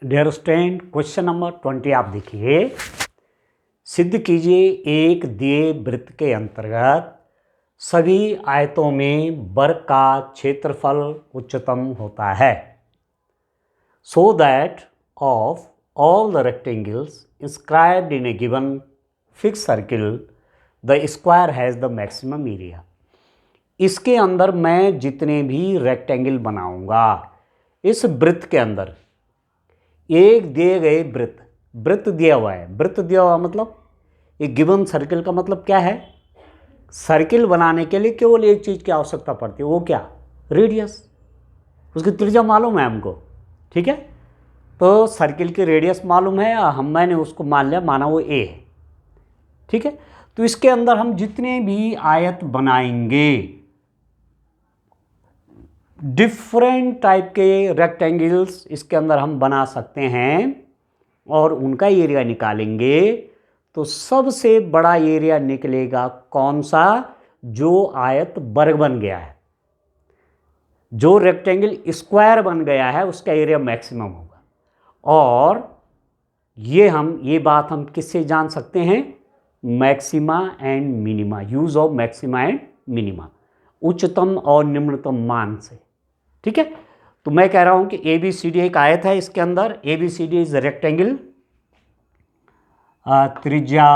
Dear student, question number 20 आप देखिए। सिद्ध कीजिए एक दिए वृत्त के अंतर्गत सभी आयतों में वर्ग का क्षेत्रफल उच्चतम होता है। So that of all the rectangles inscribed in A given fix circle the square has the maximum area. इसके अंदर मैं जितने भी रेक्टेंगल बनाऊंगा इस वृत्त के अंदर, एक दिए गए वृत्त दिया हुआ है। वृत्त दिया हुआ मतलब एक गिवन सर्किल का मतलब क्या है? सर्किल बनाने के लिए केवल एक चीज़ की आवश्यकता पड़ती है, वो क्या? रेडियस। उसकी त्रिज्या मालूम है हमको, ठीक है। तो सर्किल की रेडियस मालूम है, मैंने उसको माना वो ए है, ठीक है। तो इसके अंदर हम जितने भी आयत बनाएंगे, डिफरेंट टाइप के रेक्टेंगल्स इसके अंदर हम बना सकते हैं और उनका एरिया निकालेंगे तो सबसे बड़ा एरिया निकलेगा कौन सा? जो आयत वर्ग बन गया है, जो रेक्टेंगल स्क्वायर बन गया है, उसका एरिया मैक्सिमम होगा। और ये बात हम किससे जान सकते हैं? Maxima and minima, use of maxima and minima, उच्चतम और निम्नतम मान से, ठीक है। तो मैं कह रहा हूं कि ए बी सी डी एक आयत है, इसके अंदर A B C D is rectangle, त्रिज्या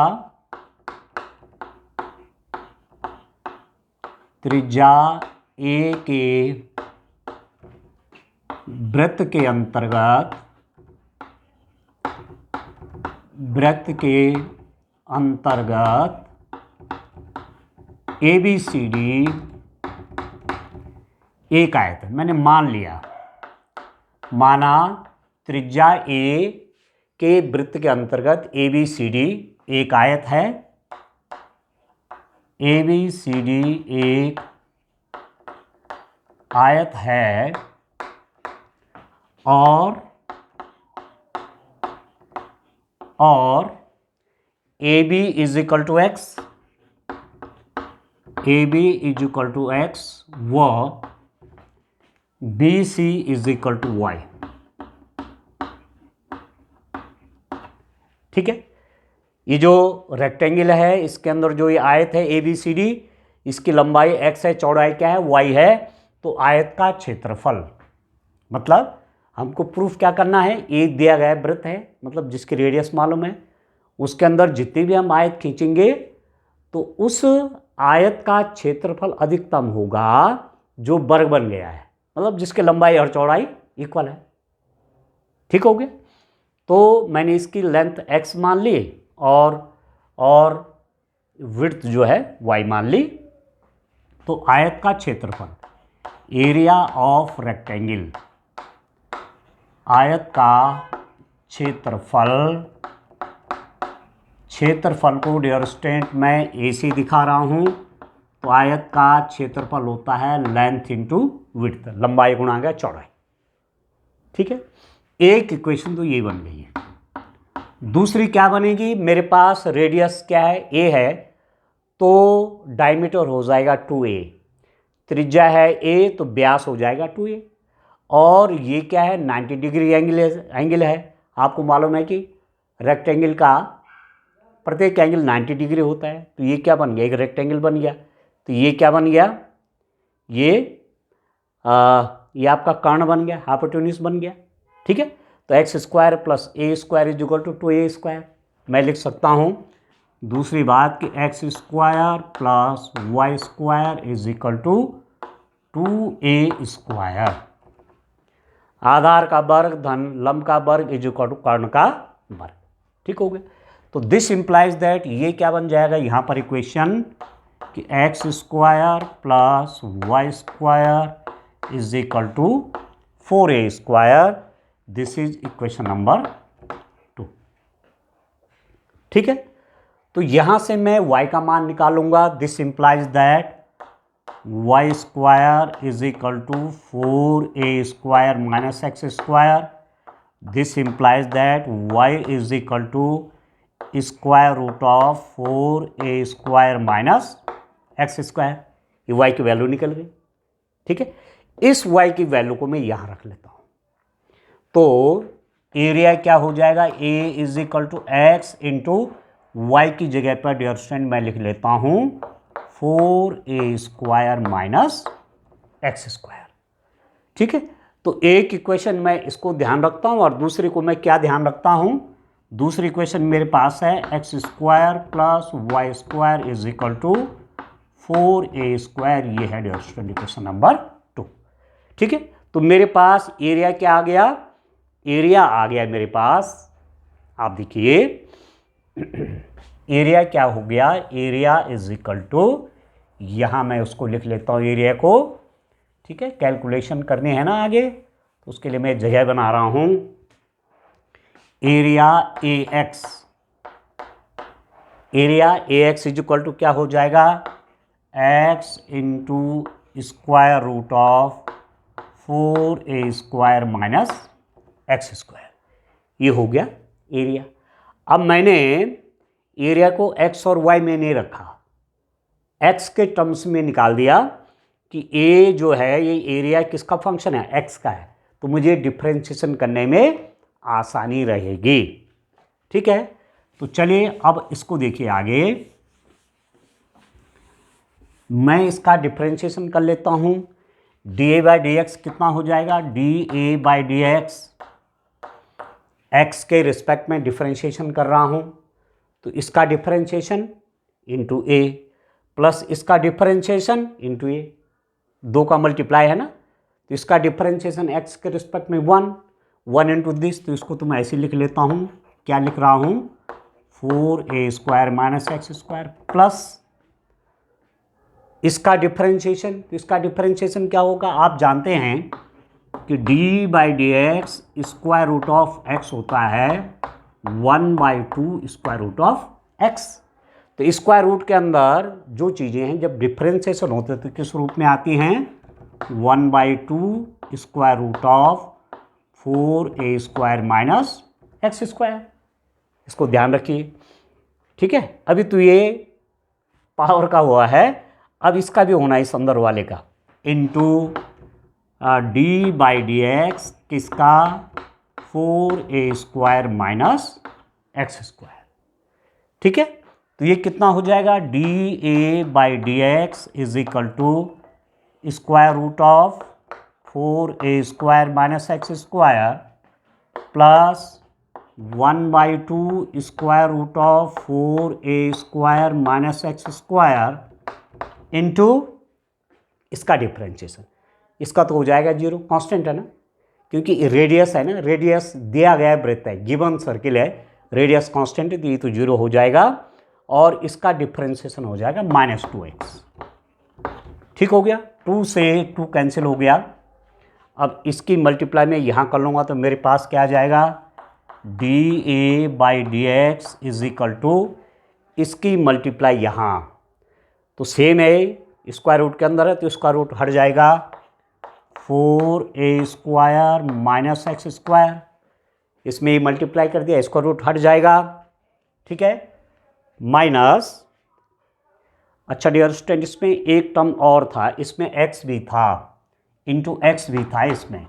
ए के वृत्त के अंतर्गत ए बी सी डी एक आयत है। मैंने माना त्रिज्या ए के वृत्त के अंतर्गत ए बी सी डी एक आयत है। ए बी सी डी एक आयत है और A B is equal to X, व B C is equal to Y, ठीक है। ये जो रेक्टेंगल है, इसके अंदर जो ये आयत है ए बी सी डी, इसकी लंबाई x है, चौड़ाई क्या है? y है। तो आयत का क्षेत्रफल, मतलब हमको प्रूफ क्या करना है? एक दिया गया वृत्त है, मतलब जिसकी रेडियस मालूम है, उसके अंदर जितनी भी हम आयत खींचेंगे तो उस आयत का क्षेत्रफल अधिकतम होगा जो वर्ग बन गया है, मतलब जिसकी लंबाई और चौड़ाई इक्वल है, ठीक हो गया। तो मैंने इसकी लेंथ x मान ली और विड्थ जो है y मान ली। तो आयत का क्षेत्रफल, एरिया ऑफ रेक्टेंगल, आयत का क्षेत्रफल को डियर स्टूडेंट मैं ए सी दिखा रहा हूं। तो आयत का क्षेत्रफल होता है लेंथ इंटू विड्थ, लंबाई गुणा चौड़ाई, ठीक है। एक इक्वेशन तो ये बन गई है। दूसरी क्या बनेगी? मेरे पास रेडियस क्या है? ए है, तो डायमीटर हो जाएगा 2a, त्रिज्या है a, तो व्यास हो जाएगा 2a, और ये क्या है? 90 डिग्री एंगल है। आपको मालूम है कि रेक्टेंगल का प्रत्येक एंगल 90 डिग्री होता है। तो ये क्या बन गया? एक रेक्टेंगल बन गया। तो ये क्या बन गया? ये आपका कर्ण बन गया, हाइपोटेन्यूज बन गया, ठीक है। तो X square plus A square is equal to 2a square. मैं लिख सकता हूँ दूसरी बात कि x square plus Y square is equal to 2a square. आधार का वर्ग धन लंब का वर्ग इज इक्वल टू कर्ण का वर्ग, ठीक हो गया। तो दिस इंप्लाइज दैट ये क्या बन जाएगा यहाँ पर इक्वेशन कि x square plus Y square is equal to 4a square. This is equation number 2, ठीक है। तो यहां से मैं y का मान निकालूंगा। This implies that y square is equal to 4a square minus x square. This implies that y is equal to square root of 4a square minus x square. ये y की वैल्यू निकल गई, ठीक है। इस y की value को मैं यहां रख लेता हूं। तो एरिया क्या हो जाएगा, A is equal to X into Y की जगह पर डियर स्टूडेंट मैं लिख लेता हूं 4a² माइनस एक्स स्क्वायर। ठीक है, तो एक इक्वेशन मैं इसको ध्यान रखता हूं और दूसरे को मैं क्या ध्यान रखता हूं, दूसरी इक्वेशन मेरे पास है x² plus y² is equal to 4a²। ये है डियर स्टूडेंट इक्वेशन नंबर 2। ठीक है, तो मेरे पास एरिया क्या आ गया, एरिया आ गया मेरे पास, आप देखिए एरिया क्या हो गया, एरिया इज इक्वल टू, यहां मैं उसको लिख लेता हूं एरिया को। ठीक है, कैलकुलेशन करने हैं ना आगे, तो उसके लिए मैं जगह बना रहा हूं, area A x, area A x is equal to क्या हो जाएगा, x into square root of 4a² minus x²। ये हो गया एरिया। अब मैंने एरिया को x और y में नहीं रखा, x के टर्म्स में निकाल दिया कि a जो है ये एरिया किसका फंक्शन है, x का है, तो मुझे डिफरेंशिएशन करने में आसानी रहेगी। ठीक है, तो चलिए अब इसको देखिए आगे, मैं इसका डिफरेंशिएशन कर लेता हूं। dA/dx कितना हो जाएगा, dA/dx, x के रिस्पेक्ट में डिफरेंशिएशन कर रहा हूं, तो इसका डिफरेंशिएशन इंटू a प्लस इसका डिफरेंशिएशन इंटू a, दो का मल्टीप्लाई है ना, तो इसका डिफरेंशिएशन x के रिस्पेक्ट में 1 इंटू दिस, तो इसको तो मैं ऐसे लिख लेता हूं, क्या लिख रहा हूं 4a² माइनस x² प्लस इसका डिफरेंशिएशन, तो इसका डिफरेंशिएशन क्या होगा, आप जानते हैं कि d/dx square root of x होता है 1/2 स्क्वायर रूट ऑफ x। तो स्क्वायर रूट के अंदर जो चीज़ें हैं जब डिफरेंशिएशन होते हैं तो किस रूप में आती हैं, 1/2 square root of 4a² minus x²। इसको ध्यान रखिए। ठीक है, अभी तो ये पावर का हुआ है, अब इसका भी होना है इस अंदर वाले का, इंटू d/dx किसका 4a² माइनस x²। ठीक है, तो ये कितना हो जाएगा, dA/dx is equal to square root of 4a² minus x² plus 1/2 square root of 4a² minus x² into इसका डिफरेंशिएशन, इसका तो हो जाएगा 0, कांस्टेंट है ना, क्योंकि रेडियस है ना, रेडियस दिया गया है, वृत्त है, गिवन सर्किल है, रेडियस कांस्टेंट है, तो ये तो 0 हो जाएगा और इसका डिफरेंशिएशन हो जाएगा -2x। ठीक हो गया, 2 से 2 कैंसिल हो गया। अब इसकी मल्टीप्लाई में यहाँ कर लूँगा तो मेरे पास क्या आ जाएगा, dA/dx इज इक्वल टू इसकी मल्टीप्लाई यहाँ, तो सेम है, स्क्वायर रूट के अंदर है तो स्क्वायर रूट हट जाएगा, 4a² माइनस x², इसमें मल्टीप्लाई कर दिया, स्क्वायर रूट हट जाएगा। ठीक है, माइनस, अच्छा डियर स्टूडेंट इसमें एक टर्म और था, इसमें x भी था, इंटू x भी था, इसमें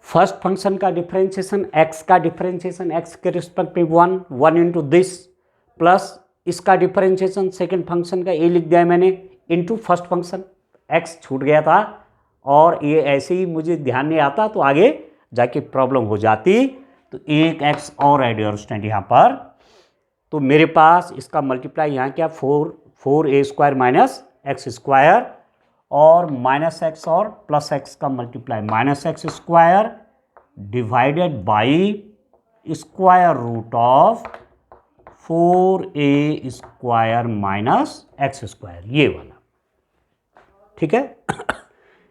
फर्स्ट फंक्शन का डिफरेंशिएशन, x का डिफरेंशिएशन x के रिस्पेक्ट में 1 इंटू दिस प्लस इसका डिफरेंशिएशन सेकंड फंक्शन का a लिख दिया मैंने इंटू फर्स्ट फंक्शन, x छूट गया था और ये ऐसे ही मुझे ध्यान नहीं आता तो आगे जाके प्रॉब्लम हो जाती, तो एक x और है डियर स्टूडेंट यहाँ पर, तो मेरे पास इसका मल्टीप्लाई यहाँ क्या 4a² माइनस x² और माइनस x और प्लस x का multiply minus x² divided by square root of 4a² minus x², ये वाला। ठीक है,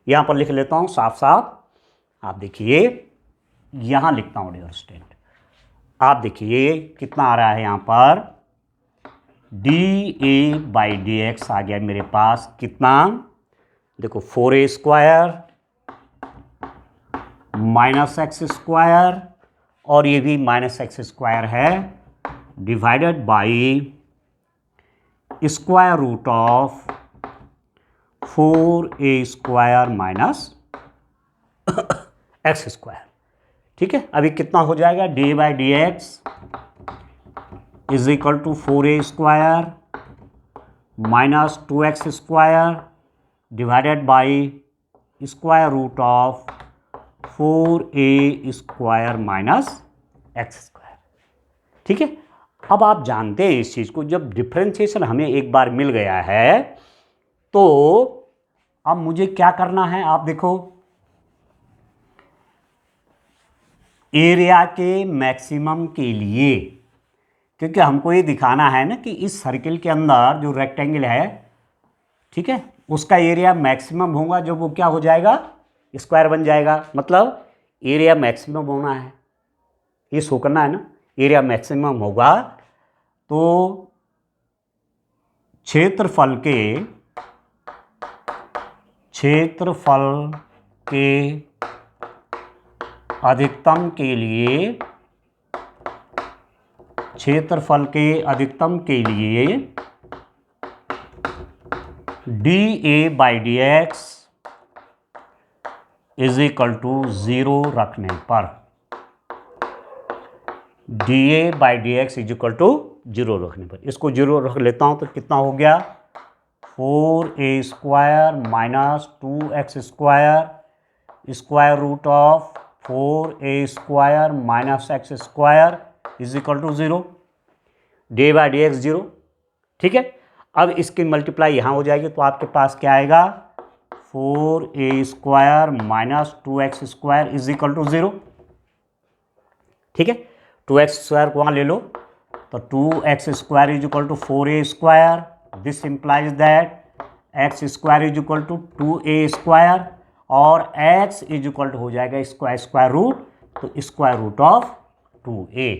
यहाँ पर लिख लेता हूँ साफ साफ, आप देखिए यहाँ लिखता हूँ डियर स्टूडेंट, आप देखिए कितना आ रहा है यहाँ पर, dA/dx आ गया मेरे पास कितना, देखो 4a² माइनस x² और ये भी माइनस x² है, divided by square root of 4a² minus x²। ठीक है, अभी कितना हो जाएगा, d by d x is equal to 4a² minus 2x² divided by square root of 4a² minus x²। ठीक है, अब आप जानते हैं इस चीज़ को, जब डिफरेंशिएशन हमें एक बार मिल गया है तो अब मुझे क्या करना है, आप देखो एरिया के मैक्सिमम के लिए, क्योंकि हमको ये दिखाना है ना कि इस सर्किल के अंदर जो रेक्टेंगल है, ठीक है, उसका एरिया मैक्सिमम होगा जब वो क्या हो जाएगा, स्क्वायर बन जाएगा। मतलब एरिया मैक्सिमम होना है, ये शो करना है ना, एरिया मैक्सिमम होगा तो क्षेत्रफल के अधिकतम के लिए, क्षेत्रफल के अधिकतम के लिए d A by d x is equal to 0 रखने पर, d A by d x is equal to 0 रखने पर, इसको 0 रख लेता हूं तो कितना हो गया, 4a² minus 2x² square root of 4a² minus x² is equal to 0, d by d x 0। ठीक है, अब इसकी मल्टीप्लाई यहाँ हो जाएगी तो आपके पास क्या आएगा, 4a² minus 2x² is equal to 0। ठीक है, 2x² को वहाँ ले लो तो 2x² is equal to 4a², this implies that x² is equal to 2a² और x इज इक्वल टू हो जाएगा स्क्वायर रूट, तो स्क्वायर रूट ऑफ 2a।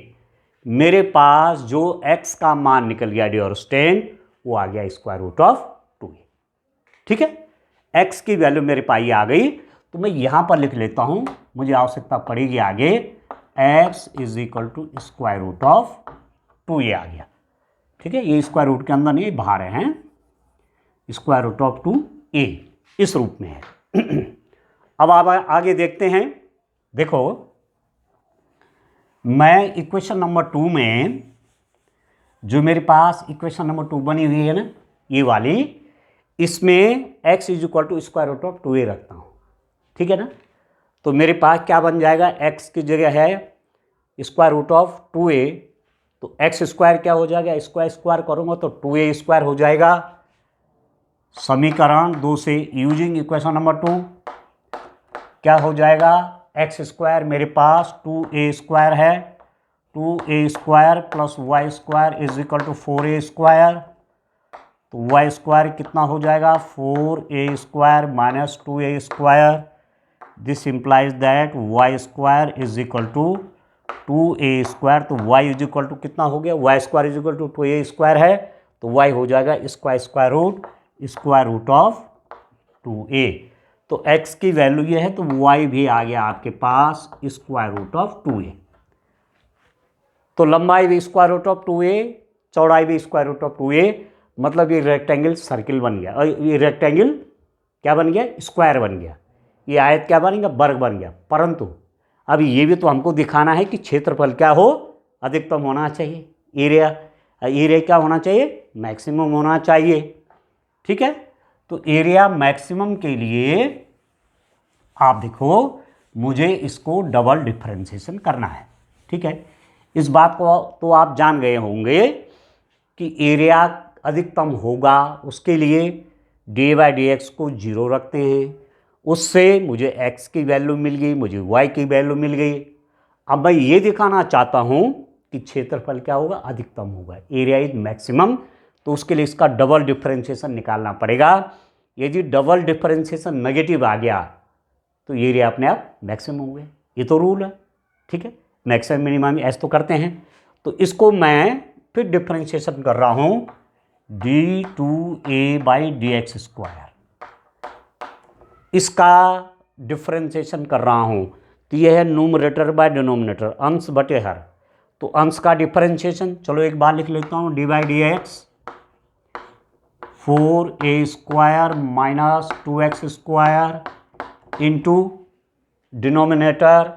मेरे पास जो x का मान निकल गया डियोरस्टेन, वो आ गया स्क्वायर रूट ऑफ 2a। ठीक है, x की वैल्यू मेरे पास आ गई तो मैं यहां पर लिख लेता हूं, मुझे आवश्यकता पड़ेगी आगे, x is equal to square root of 2a आ गया। ठीक है, ये स्क्वायर रूट के अंदर नहीं, बाहर हैं, स्क्वायर रूट ऑफ 2a इस रूप में है। अब आप आगे देखते हैं, देखो मैं इक्वेशन नंबर 2 में, जो मेरे पास इक्वेशन नंबर 2 बनी हुई है ना, ये वाली, इसमें x is equal to square root of 2a रखता हूँ। ठीक है ना, तो मेरे पास क्या बन जाएगा, x की जगह है स्क्वायर रूट ऑफ 2a, तो x² क्या हो जाएगा, स्क्वायर करूँगा तो 2a² हो जाएगा। समीकरण 2 से यूजिंग इक्वेशन नंबर 2 क्या हो जाएगा, x² मेरे पास 2a² है, 2a² plus y² is equal to 4a², तो y² कितना हो जाएगा, 4a² minus 2a², this implies that y² is equal to 2a², तो y इज इक्वल टू कितना हो गया, y² is equal to 2a² है, तो y हो जाएगा स्क्वायर रूट ऑफ 2a। तो x की वैल्यू ये है तो y भी आ गया आपके पास स्क्वायर रूट ऑफ 2a। तो लंबाई भी स्क्वायर रूट ऑफ 2a, चौड़ाई भी स्क्वायर रूट ऑफ 2a, मतलब ये रेक्टेंगल सर्किल बन गया, और ये रेक्टेंगल क्या बन गया, स्क्वायर बन गया, ये आयत क्या बन गया, वर्ग बन गया। परंतु अभी ये भी तो हमको दिखाना है कि क्षेत्रफल क्या हो, अधिकतम होना चाहिए, एरिया क्या होना चाहिए, मैक्सिमम होना चाहिए। ठीक है, तो एरिया मैक्सिमम के लिए आप देखो मुझे इसको डबल डिफरेंशिएशन करना है। ठीक है, इस बात को तो आप जान गए होंगे कि एरिया अधिकतम होगा, उसके लिए डी बाई डी एक्स को 0 रखते हैं, उससे मुझे x की वैल्यू मिल गई, मुझे y की वैल्यू मिल गई। अब मैं ये दिखाना चाहता हूँ कि क्षेत्रफल क्या होगा, अधिकतम होगा, एरिया इज मैक्सिमम, तो उसके लिए इसका डबल डिफरेंशिएशन निकालना पड़ेगा। यदि डबल डिफरेंशिएशन नेगेटिव आ गया तो एरिया अपने आप मैक्सिमम हो गया, ये तो रूल है। ठीक है, मैक्सिमम मिनिमम ऐसे तो करते हैं, तो इसको मैं फिर डिफरेंशिएशन कर रहा हूँ d2a by d x square, इसका डिफरेंशिएशन कर रहा हूँ, तो यह है न्यूमरेटर बाय डिनोमिनेटर, अंश बटे हर, तो अंश का डिफरेंशिएशन, चलो एक बार लिख लेता हूँ, d by d x 4a² minus 2x² into denominator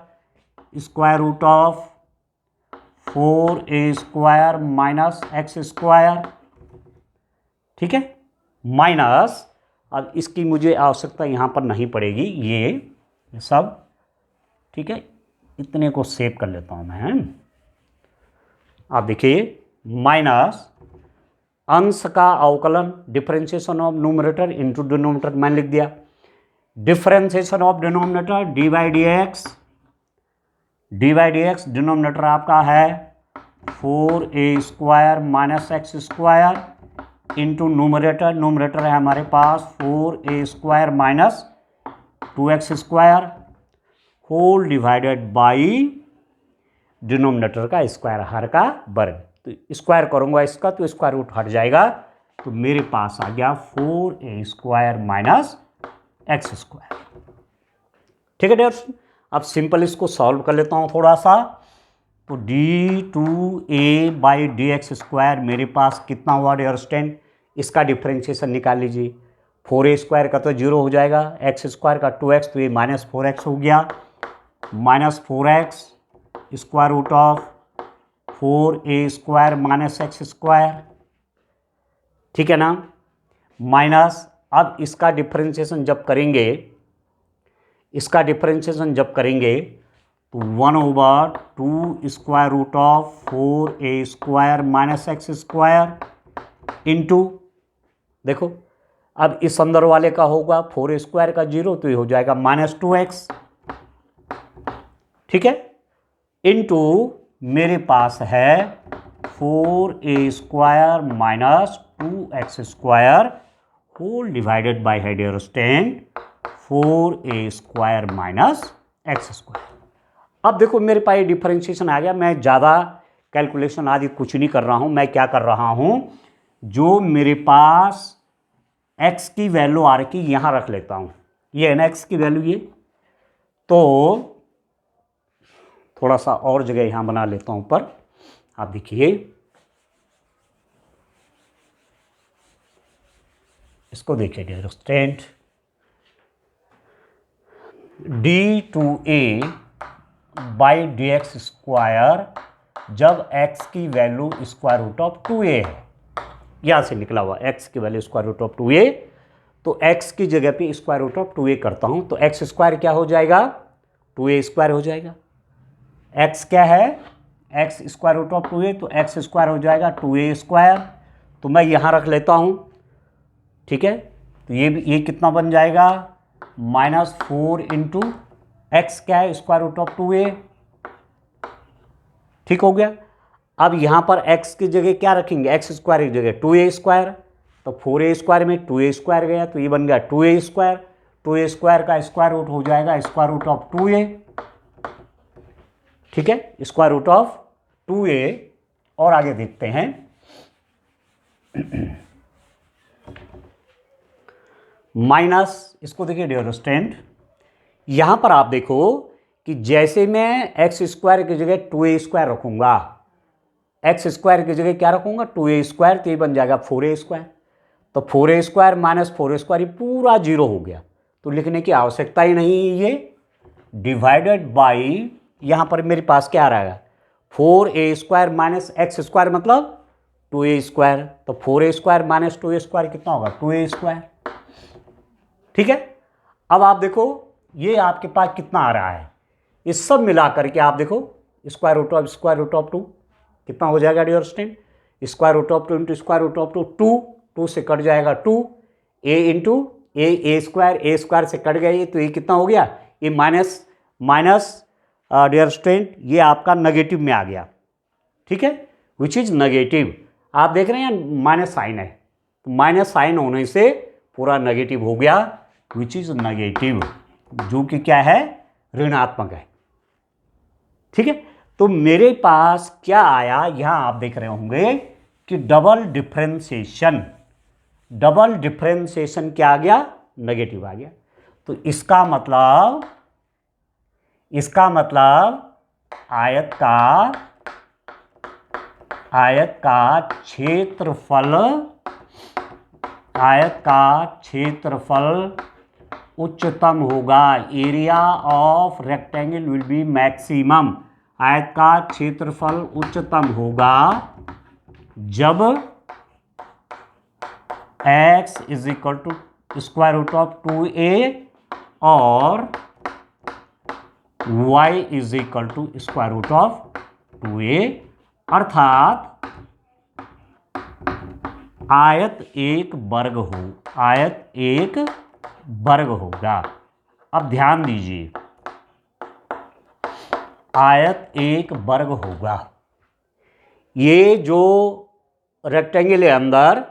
square root of 4a² minus x², ठीक है, माइनस, अब इसकी मुझे आवश्यकता यहाँ पर नहीं पड़ेगी, ये सब, ठीक है, इतने को सेव कर लेता हूँ मैं। आप देखिए, माइनस अंश का अवकलन, differentiation of numerator into denominator मैंने लिख दिया, differentiation of denominator d by d x, denominator आपका है 4a² minus x² into numerator है हमारे पास 4a² minus 2x² whole divided by denominator का स्क्वायर, हर का वर्ग, तो स्क्वायर करूंगा इसका तो स्क्वायर रूट हट जाएगा, तो मेरे पास आ गया 4a² माइनस x²। ठीक है डियर्स, अब सिंपल इसको सॉल्व कर लेता हूं थोड़ा सा, तो d2a बाई dx² मेरे पास कितना हुआ डियर्स 10, इसका डिफ्रेंशिएशन निकाल लीजिए, 4a² का तो 0 हो जाएगा, x² का 2x, तो ये माइनस 4x हो गया, minus 4x square root of 4a² minus x², ठीक है ना, माइनस, अब इसका डिफ्रेंशिएशन जब करेंगे, तो 1/2 square root of 4a² minus x² into, देखो अब इस अंदर वाले का होगा 4a² का 0, तो ये हो जाएगा माइनस 2x, ठीक है, इंटू मेरे पास है 4a² minus 2x² whole divided by है डियर्स 4a² माइनस x²। अब देखो मेरे पास ये डिफरेंशिएशन आ गया, मैं ज़्यादा कैलकुलेशन आदि कुछ नहीं कर रहा हूँ, मैं क्या कर रहा हूँ, जो मेरे पास x की वैल्यू आ रही है यहाँ रख लेता हूँ, ये है ना x की वैल्यू, ये तो थोड़ा सा और जगह यहाँ बना लेता हूँ ऊपर, आप देखिए, इसको देखिए dear student, d2a by dx² जब x की value square root of 2a है, यहाँ से निकला हुआ x की value square root of 2a, तो x की जगह पे स्क्वायर रूट ऑफ 2a करता हूँ, तो x² क्या हो जाएगा, 2a² हो जाएगा, x क्या है, x square root of 2a, तो x² हो जाएगा 2a², तो मैं यहाँ रख लेता हूँ, ठीक है, तो ये कितना बन जाएगा, माइनस 4 इंटू एक्स क्या है, स्क्वायर रूट ऑफ 2a, ठीक हो गया। अब यहाँ पर x की जगह क्या रखेंगे, x² की जगह 2a², तो 4a² में 2a² गया, तो ये बन गया 2a², 2a² का स्क्वायर रूट हो जाएगा स्क्वायर रूट ऑफ 2a, ठीक है, स्क्वायर रूट ऑफ 2a। और आगे देखते हैं, माइनस, इसको देखिए डियर स्टूडेंट, यहां पर आप देखो कि जैसे मैं x² की जगह 2a² रखूंगा, x² की जगह क्या रखूंगा, 2a², तो ये बन जाएगा 4a², तो 4a² माइनस 4a², ये पूरा 0 हो गया, तो लिखने की आवश्यकता ही नहीं है, ये डिवाइडेड बाई, यहां पर मेरे पास क्या आ रहा है, 4a² माइनस x² मतलब 2a², तो 4a² माइनस 2a² कितना होगा, 2a², ठीक है। अब आप देखो ये आपके पास कितना आ रहा है, इस सब मिलाकर के आप देखो स्क्वायर रूट ऑफ 2 कितना हो जाएगा dear student, square root of 2 into square root of 2 से कट जाएगा 2, a इंटू a² से कट गया ये, तो ये कितना हो गया, ये माइनस डियर स्टूडेंट, ये आपका नेगेटिव में आ गया, ठीक है, विच इज नेगेटिव, आप देख रहे हैं माइनस साइन है, तो माइनस साइन होने से पूरा नेगेटिव हो गया, विच इज नेगेटिव, जो कि क्या है, ऋणात्मक है, ठीक है। तो मेरे पास क्या आया, यहां आप देख रहे होंगे कि डबल डिफरेंशिएशन क्या आ गया, नेगेटिव आ गया, तो इसका मतलब आयत का क्षेत्रफल उच्चतम होगा, area of rectangle will be maximum, आयत का क्षेत्रफल उच्चतम होगा जब x is equal to square root of 2a और y is equal to square root of 2a, अर्थात आयत एक वर्ग हो, आयत एक वर्ग होगा। अब ध्यान दीजिए, आयत एक वर्ग होगा। ये जो रेक्टेंगल है अंदर,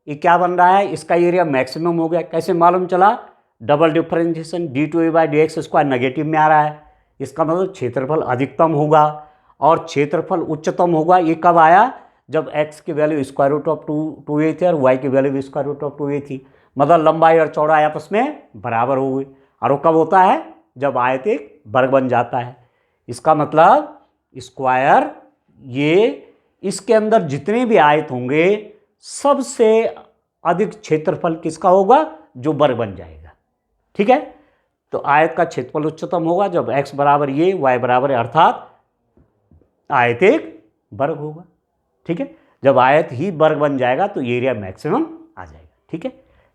ये क्या बन रहा है, इसका एरिया मैक्सिमम हो गया। कैसे मालूम चला, डबल डिफरेंशिएशन d2a/dx² नेगेटिव में आ रहा है, इसका मतलब क्षेत्रफल अधिकतम होगा और क्षेत्रफल उच्चतम होगा। ये कब आया, जब x की value square root of 2a थी और y की वैल्यू भी स्क्वायर रूट ऑफ 2a थी, मतलब लंबाई और चौड़ाई आपस में बराबर हो गई। और वो कब होता है, जब आयत एक वर्ग बन जाता है। इसका मतलब स्क्वायर, ये इसके अंदर जितने भी आयत होंगे सबसे अधिक क्षेत्रफल किसका होगा, जो वर्ग बन जाएगा। ठीक है, तो आयत का क्षेत्रफल उच्चतम होगा जब x बराबर ये, y बराबर है, अर्थात आयत एक वर्ग होगा। ठीक है, जब आयत ही वर्ग बन जाएगा तो एरिया मैक्सिमम आ जाएगा। ठीक है,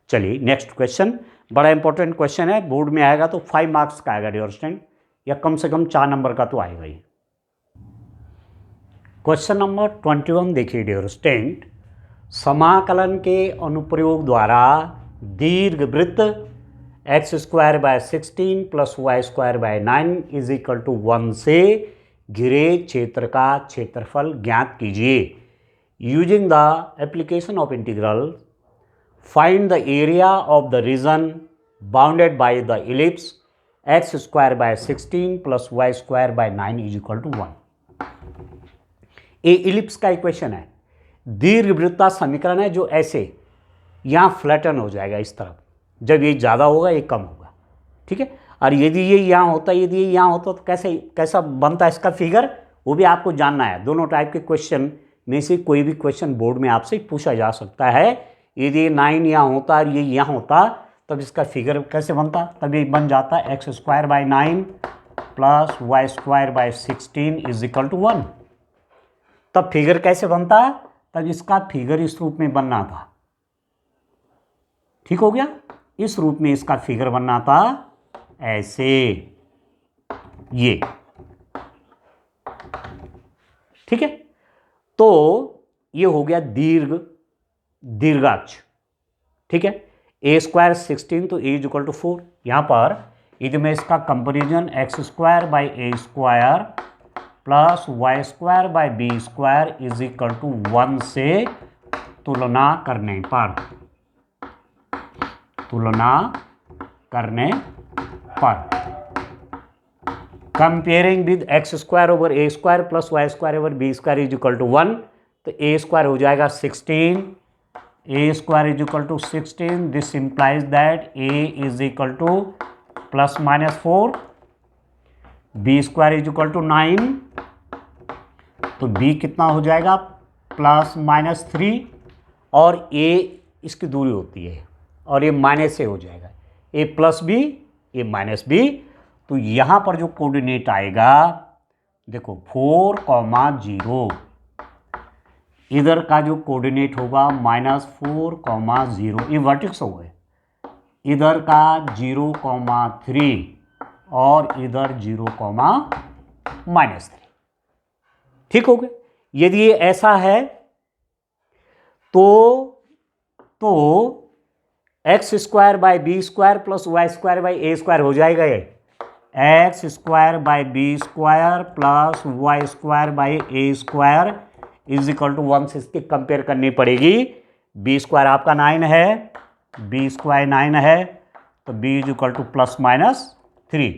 चलिए नेक्स्ट क्वेश्चन, बड़ा इंपॉर्टेंट क्वेश्चन है, बोर्ड में आएगा तो 5 मार्क्स का आएगा डियर स्टूडेंट, या कम से कम 4 नंबर का तो आएगा ही। क्वेश्चन नंबर 21 देखिए डियर स्टूडेंट, समाकलन के अनुप्रयोग द्वारा दीर्घवृत्त x² + 16 + y² 9 = 1 से घिरे क्षेत्र का क्षेत्रफल ज्ञात कीजिए। Using the application of integral find the area of the reason bounded by the ellipse x² / 16 + y² / 9 = 1। ये इलिप्स का इक्वेशन है, दीर्घवृत्त समीकरण है, जो ऐसे यहाँ फ्लैटन हो जाएगा इस तरफ, जब ये ज़्यादा होगा ये कम होगा। ठीक है, और यदि ये यहाँ होता, यदि ये यहाँ होता तो कैसा बनता है इसका फिगर, वो भी आपको जानना है। दोनों टाइप के क्वेश्चन में से कोई भी क्वेश्चन बोर्ड में आपसे पूछा जा सकता है। यदि 9 यहाँ होता और ये यहाँ होता तब इसका फिगर कैसे बनता, तब ये बन जाता x² / 9 + y² / 16 = 1। तब फिगर कैसे बनता, तब इसका फिगर इस रूप में बनना था। ठीक हो गया, इस रूप में इसका फिगर बनना था, ऐसे ये। ठीक है, तो ये हो गया दीर्घाक्ष। ठीक है, a² 16 तो a = 4। यहां पर यदि मैं इसका comparison x² / a² + y² / b² = 1 से तुलना करने comparing with x² / a² + y² / b² = 1, तो a² हो जाएगा 16, a² = 16। This implies that a = ±4, b² = 9, तो b कितना हो जाएगा, ±3, और a इसकी दूरी होती है और ये माइनस से हो जाएगा, a + b, a - b। तो यहाँ पर जो कोऑर्डिनेट आएगा, देखो 4, 0, इधर का जो कोऑर्डिनेट होगा -4, 0, ये वर्टेक्स हो गए, इधर का 0, 3 और इधर 0, -3। ठीक हो गया। यदि ये ऐसा है तो x² / b² + y² / a² हो जाएगा। ये x² / b² + y² / a² = 1 से इसकी कंपेयर करनी पड़ेगी। b² आपका 9 है, b² 9 है, तो b = ±3,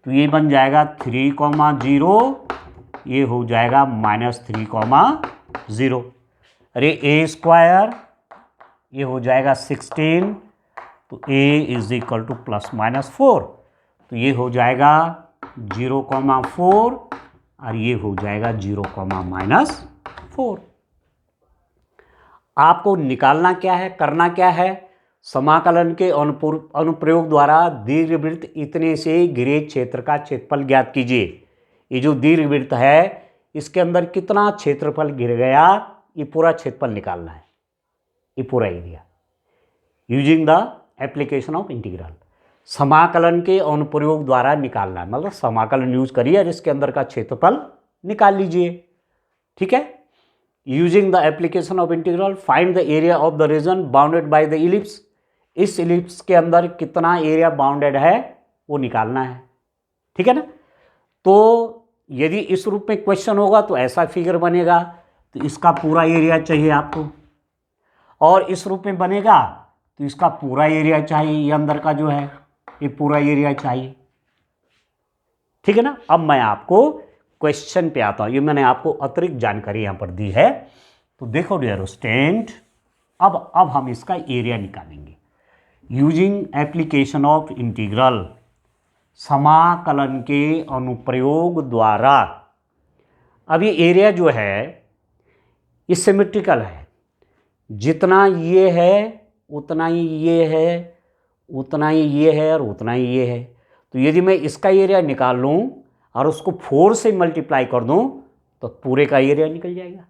तो ये बन जाएगा 3, 0, ये हो जाएगा -3, 0। अरे a² ये हो जाएगा 16, तो a = ±4, तो ये हो जाएगा 0, 4, और ये हो जाएगा 0, -4। आपको निकालना क्या है, करना क्या है, समाकलन के अनुप्रयोग द्वारा दीर्घवृत्त इतने से घिरे क्षेत्र का क्षेत्रफल ज्ञात कीजिए। ये जो दीर्घवृत्त है इसके अंदर कितना क्षेत्रफल घिर गया, ये पूरा क्षेत्रफल निकालना है, ये पूरा area using the application of integral. समाकलन के अनुप्रयोग द्वारा निकालना है, मतलब समाकलन यूज करिए और इसके अंदर का क्षेत्रफल निकाल लीजिए। ठीक है, using the application of integral find the area of the reason bounded by the ellipse. इस इलिप्स के अंदर कितना एरिया बाउंडेड है वो निकालना है। ठीक है ना। तो यदि इस रूप में क्वेश्चन होगा तो ऐसा फिगर बनेगा, तो इसका पूरा एरिया चाहिए आपको, और इस रूप में बनेगा तो इसका पूरा एरिया चाहिए, ये अंदर का जो है ये पूरा एरिया चाहिए। ठीक है ना। अब मैं आपको क्वेश्चन पे आता हूं, ये मैंने आपको अतिरिक्त जानकारी यहां पर दी है। तो देखो डियर स्टूडेंट, अब हम इसका एरिया निकालेंगे यूजिंग एप्लीकेशन ऑफ इंटीग्रल, समाकलन के अनुप्रयोग द्वारा। अब ये एरिया जो है ये सिमेट्रिकल है, जितना ये है उतना ही ये है, उतना ही ये है और उतना ही ये है। तो यदि मैं इसका एरिया निकाल लूँ और उसको 4 से मल्टीप्लाई कर दूँ तो पूरे का एरिया निकल जाएगा।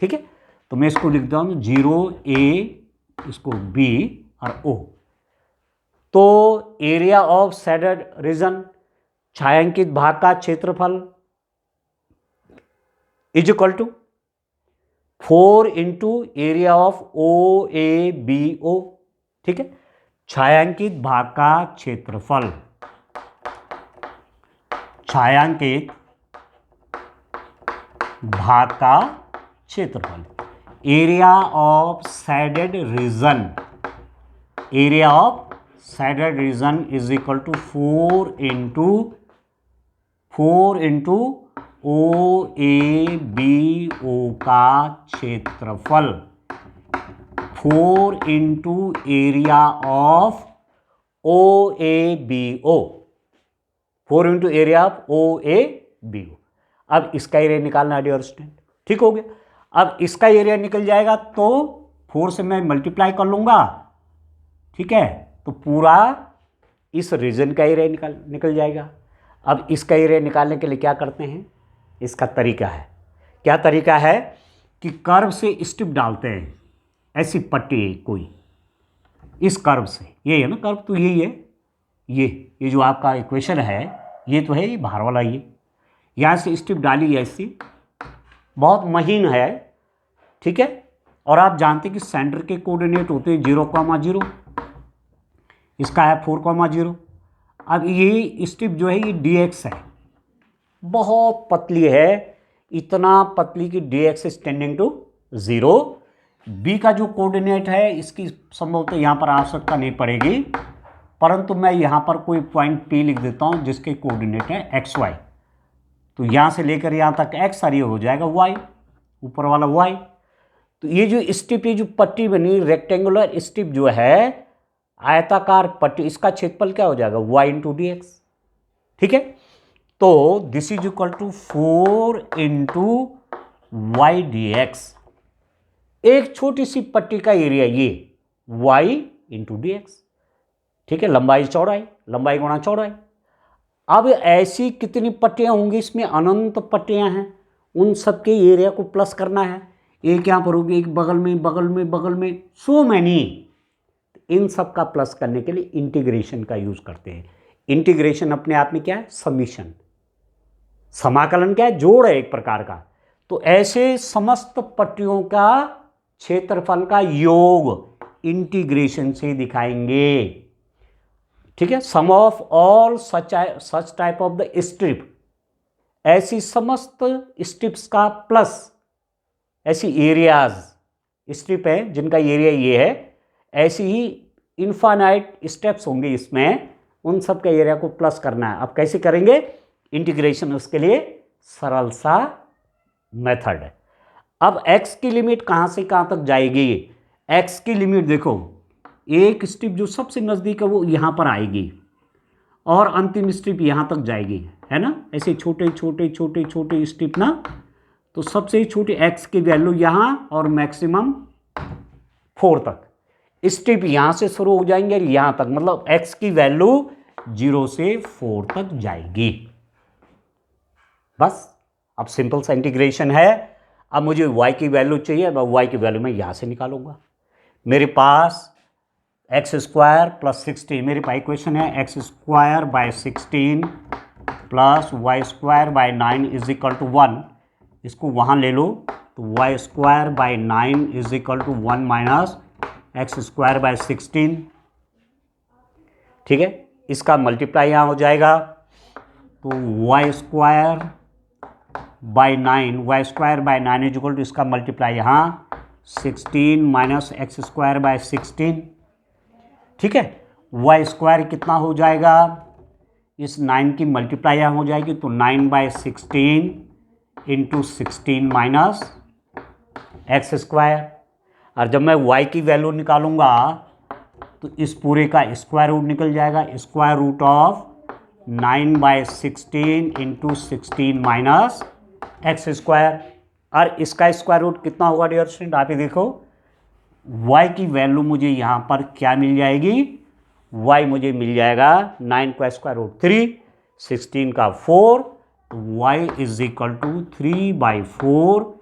ठीक है, तो मैं इसको लिखता हूँ 0A, इसको B और O। तो एरिया ऑफ शेडेड रीजन, छायांकित भाग का क्षेत्रफल, is equal to 4 into area of OABO। ठीक है, छायांकित भाग का क्षेत्रफल, छायांकित भाग का क्षेत्रफल, area of shaded region, area of shaded region is equal to 4 into OABO का क्षेत्रफल, 4 into area of OABO, 4 into area of OABO। अब इसका एरिया निकालना है डियर स्टूडेंट। ठीक हो गया। अब इसका एरिया निकल जाएगा तो 4 से मैं मल्टीप्लाई कर लूँगा। ठीक है, तो पूरा इस रीजन का एरिया निकल जाएगा। अब इसका एरिया निकालने के लिए क्या करते हैं, इसका तरीका है, क्या तरीका है कि कर्व से स्ट्रिप डालते हैं, ऐसी पट्टी कोई इस कर्व से, ये है ना कर्व, तो यही है, ये जो आपका इक्वेशन है ये तो है, ये बाहर वाला, ये यहाँ से स्ट्रिप डाली ऐसी, बहुत महीन है। ठीक है, और आप जानते हैं कि सेंटर के कोऑर्डिनेट होते हैं 0,0, इसका है 4,0। अब ये स्ट्रिप जो है ये dx है, बहुत पतली है, इतना पतली कि dx is tending to 0। b का जो कोऑर्डिनेट है इसकी संभवतः यहाँ पर आवश्यकता नहीं पड़ेगी, परंतु मैं यहाँ पर कोई पॉइंट p लिख देता हूँ जिसके कोऑर्डिनेट है xy। तो यहाँ से लेकर यहाँ तक x और ये हो जाएगा y, ऊपर वाला y। तो ये जो स्ट्रिप, ये जो पट्टी बनी रेक्टेंगुलर स्ट्रिप जो है, आयताकार पट्टी, इसका क्षेत्रफल क्या हो जाएगा y इंटू डी एक्स। ठीक है, तो this is equal to 4 into y d x. एक छोटी सी पट्टी का एरिया ये y इंटू डी एक्स। ठीक है, लंबाई चौड़ाई, लंबाई गुणा चौड़ाई। अब ऐसी कितनी पट्टियां होंगी, इसमें अनंत पट्टियां हैं, उन सब के एरिया को प्लस करना है। एक यहाँ पर होगी, एक बगल में, बगल में, बगल में, सो मैनी। इन सब का प्लस करने के लिए इंटीग्रेशन का यूज करते हैं। इंटीग्रेशन अपने आप में क्या है, समीशन। समाकलन क्या है, जोड़ है एक प्रकार का। तो ऐसे समस्त पट्टियों का क्षेत्रफल का योग इंटीग्रेशन से दिखाएंगे। ठीक है, sum of all such type of the strip, ऐसी समस्त स्ट्रिप्स का प्लस ऐसी एरियाज स्ट्रिप है जिनका एरिया ये है, ऐसी ही इनफाइनाइट स्टेप्स होंगे इसमें, उन सब का एरिया को प्लस करना है। अब कैसे करेंगे इंटीग्रेशन, उसके लिए सरल सा मेथड है। अब x की लिमिट कहाँ से कहाँ तक जाएगी, x की लिमिट देखो, एक स्ट्रिप जो सबसे नज़दीक है वो यहाँ पर आएगी और अंतिम स्ट्रिप यहाँ तक जाएगी, है ना। ऐसे छोटे छोटे छोटे छोटे स्ट्रिप ना, तो सबसे छोटी x की वैल्यू यहाँ और मैक्सिमम 4 तक। स्टेप यहाँ से शुरू हो जाएंगे और यहाँ तक, मतलब x की वैल्यू 0 से 4 तक जाएगी। बस अब सिंपल सा इंटीग्रेशन है। अब मुझे y की वैल्यू चाहिए, मैं y की वैल्यू मैं यहाँ से निकालूंगा। मेरे पास एक्स स्क्वायर प्लस 16, मेरे पास इक्वेशन है x square by 16 plus Y square by 9 is equal to 1। इसको वहाँ ले लो तो y square by 9 is equal to 1 minus x square by 16। ठीक है, इसका मल्टीप्लाई यहाँ हो जाएगा तो y square by 9, y square by 9 is equal to इसका मल्टीप्लाई यहाँ 16 माइनस एक्स स्क्वायर बाय 16। ठीक है, वाई स्क्वायर कितना हो जाएगा, इस 9 की मल्टीप्लाई यहाँ हो जाएगी तो 9 by 16 into 16 minus x square. और जब मैं y की वैल्यू निकालूंगा तो इस पूरे का स्क्वायर रूट निकल जाएगा, square root of 9 by 16 into 16 minus x square. और इसका स्क्वायर रूट कितना होगा डियर स्टूडेंट, आप ये देखो y की वैल्यू मुझे यहाँ पर क्या मिल जाएगी, y मुझे मिल जाएगा 9 का स्क्वायर रूट 3, 16 का 4, तो y is equal to 3/4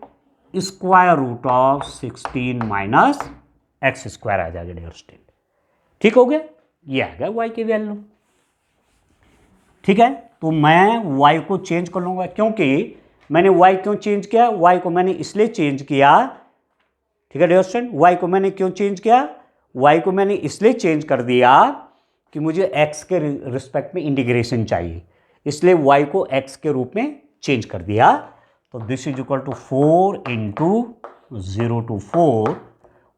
square root of 16 minus x square आ जाएगा डियर स्टूडेंट। ठीक हो गया, ये आ गया y की वैल्यू। ठीक है, तो मैं y को चेंज कर लूँगा, क्योंकि मैंने y क्यों चेंज किया, y को मैंने इसलिए चेंज किया। ठीक है डियर स्टूडेंट, y को मैंने क्यों चेंज किया, y को मैंने इसलिए चेंज कर दिया कि मुझे x के रिस्पेक्ट में इंटीग्रेशन चाहिए, इसलिए y को x के रूप में चेंज कर दिया। तो this is equal to 4 into 0 to 4,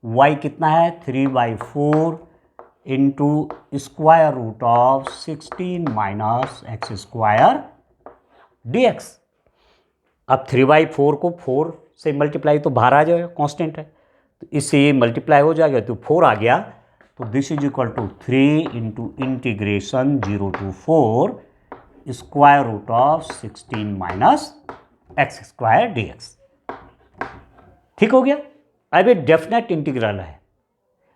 y कितना है 3/4 into square root of 16 minus x square dx। अब 3/4 को 4 से मल्टीप्लाई तो बाहर आ जाएगा, कांस्टेंट है, तो इससे ये मल्टीप्लाई हो जाएगा तो 4 आ गया। तो this is equal to 3 into integration 0 to 4 square root of 16 minus x square dx। ठीक हो गया, अब ये डेफिनेट इंटीग्रल है,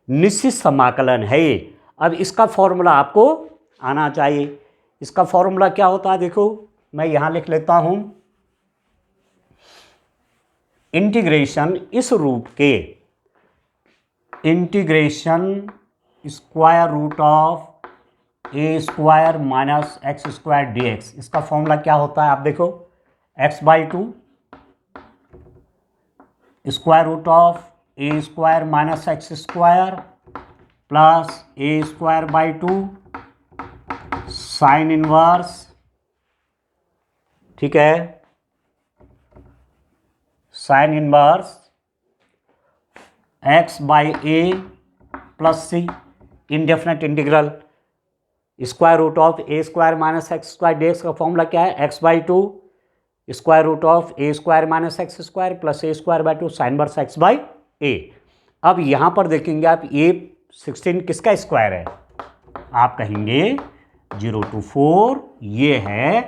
निश्चित समाकलन है ये। अब इसका फॉर्मूला आपको आना चाहिए। इसका फॉर्मूला क्या होता है, देखो मैं यहां लिख लेता हूं, इंटीग्रेशन इस रूप के integration square root of a square minus x square dx। इसका फॉर्मूला क्या होता है, आप देखो x/2 square root of a square minus x square plus A square by 2 sine inverse. ठीक है, sine inverse x by a plus c, indefinite integral square root of a square minus x square dx का formula क्या है, x/2 square root of a square minus x square plus A square by 2 sine inverse X by A. अब यहां पर देखेंगे आप, ये 16 किसका स्क्वायर है, आप कहेंगे 0 to 4, ये है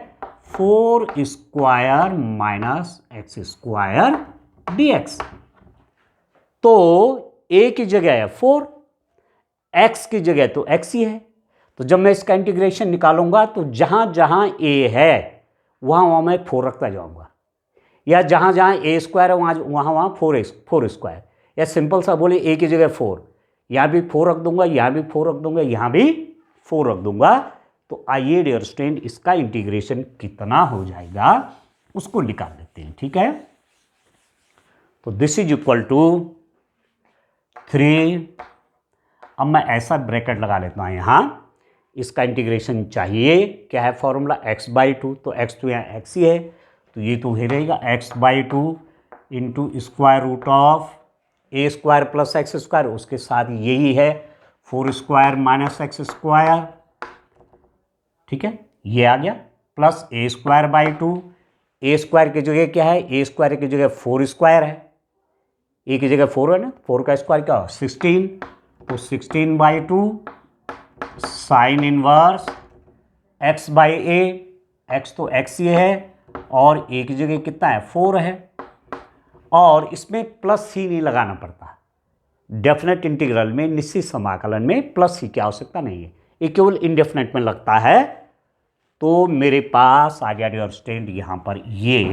4 square minus x square dx। तो a की जगह है 4, x की जगह तो x ही है, तो जब मैं इसका इंटीग्रेशन निकालूंगा तो जहां जहां a है वहां मैं 4 रखता जाऊंगा, या जहां जहां a स्क्वायर है वहां 4 स्क्वायर, या सिंपल सा बोले a की जगह 4, यहां भी 4 रख दूंगा, यहां भी 4 रख दूंगा, यहां भी 4 रख दूंगा। तो आइए डियर स्टूडेंट इसका इंटीग्रेशन कितना हो जाएगा उसको निकाल लेते हैं। ठीक है, तो दिस इज इक्वल टू 3, अब मैं ऐसा ब्रैकेट लगा लेता हूँ यहाँ, इसका इंटीग्रेशन चाहिए, क्या है फॉर्मूला x/2, तो x तो यहाँ x ही है, तो ये तो ही रहेगा x/2 into square root of a square plus x square, उसके साथ यही है 4 स्क्वायर माइनस एक्स स्क्वायर। ठीक है, ये आ गया, plus A square by 2, A square की जगह क्या है, ए स्क्वायर की जगह 4 स्क्वायर है, ए की जगह 4 है ना, 4 का स्क्वायर क्या हो 16, तो 16/2 sign inverse x by A, x तो x ही है और ए की जगह कितना है 4 है, और इसमें प्लस ही नहीं लगाना पड़ता, डेफिनेट इंटीग्रल में, निश्चित समाकलन में प्लस ही की आवश्यकता नहीं है, ये केवल इनडेफिनेट में लगता है। तो मेरे पास आ गया डियर स्टूडेंट यहाँ पर ये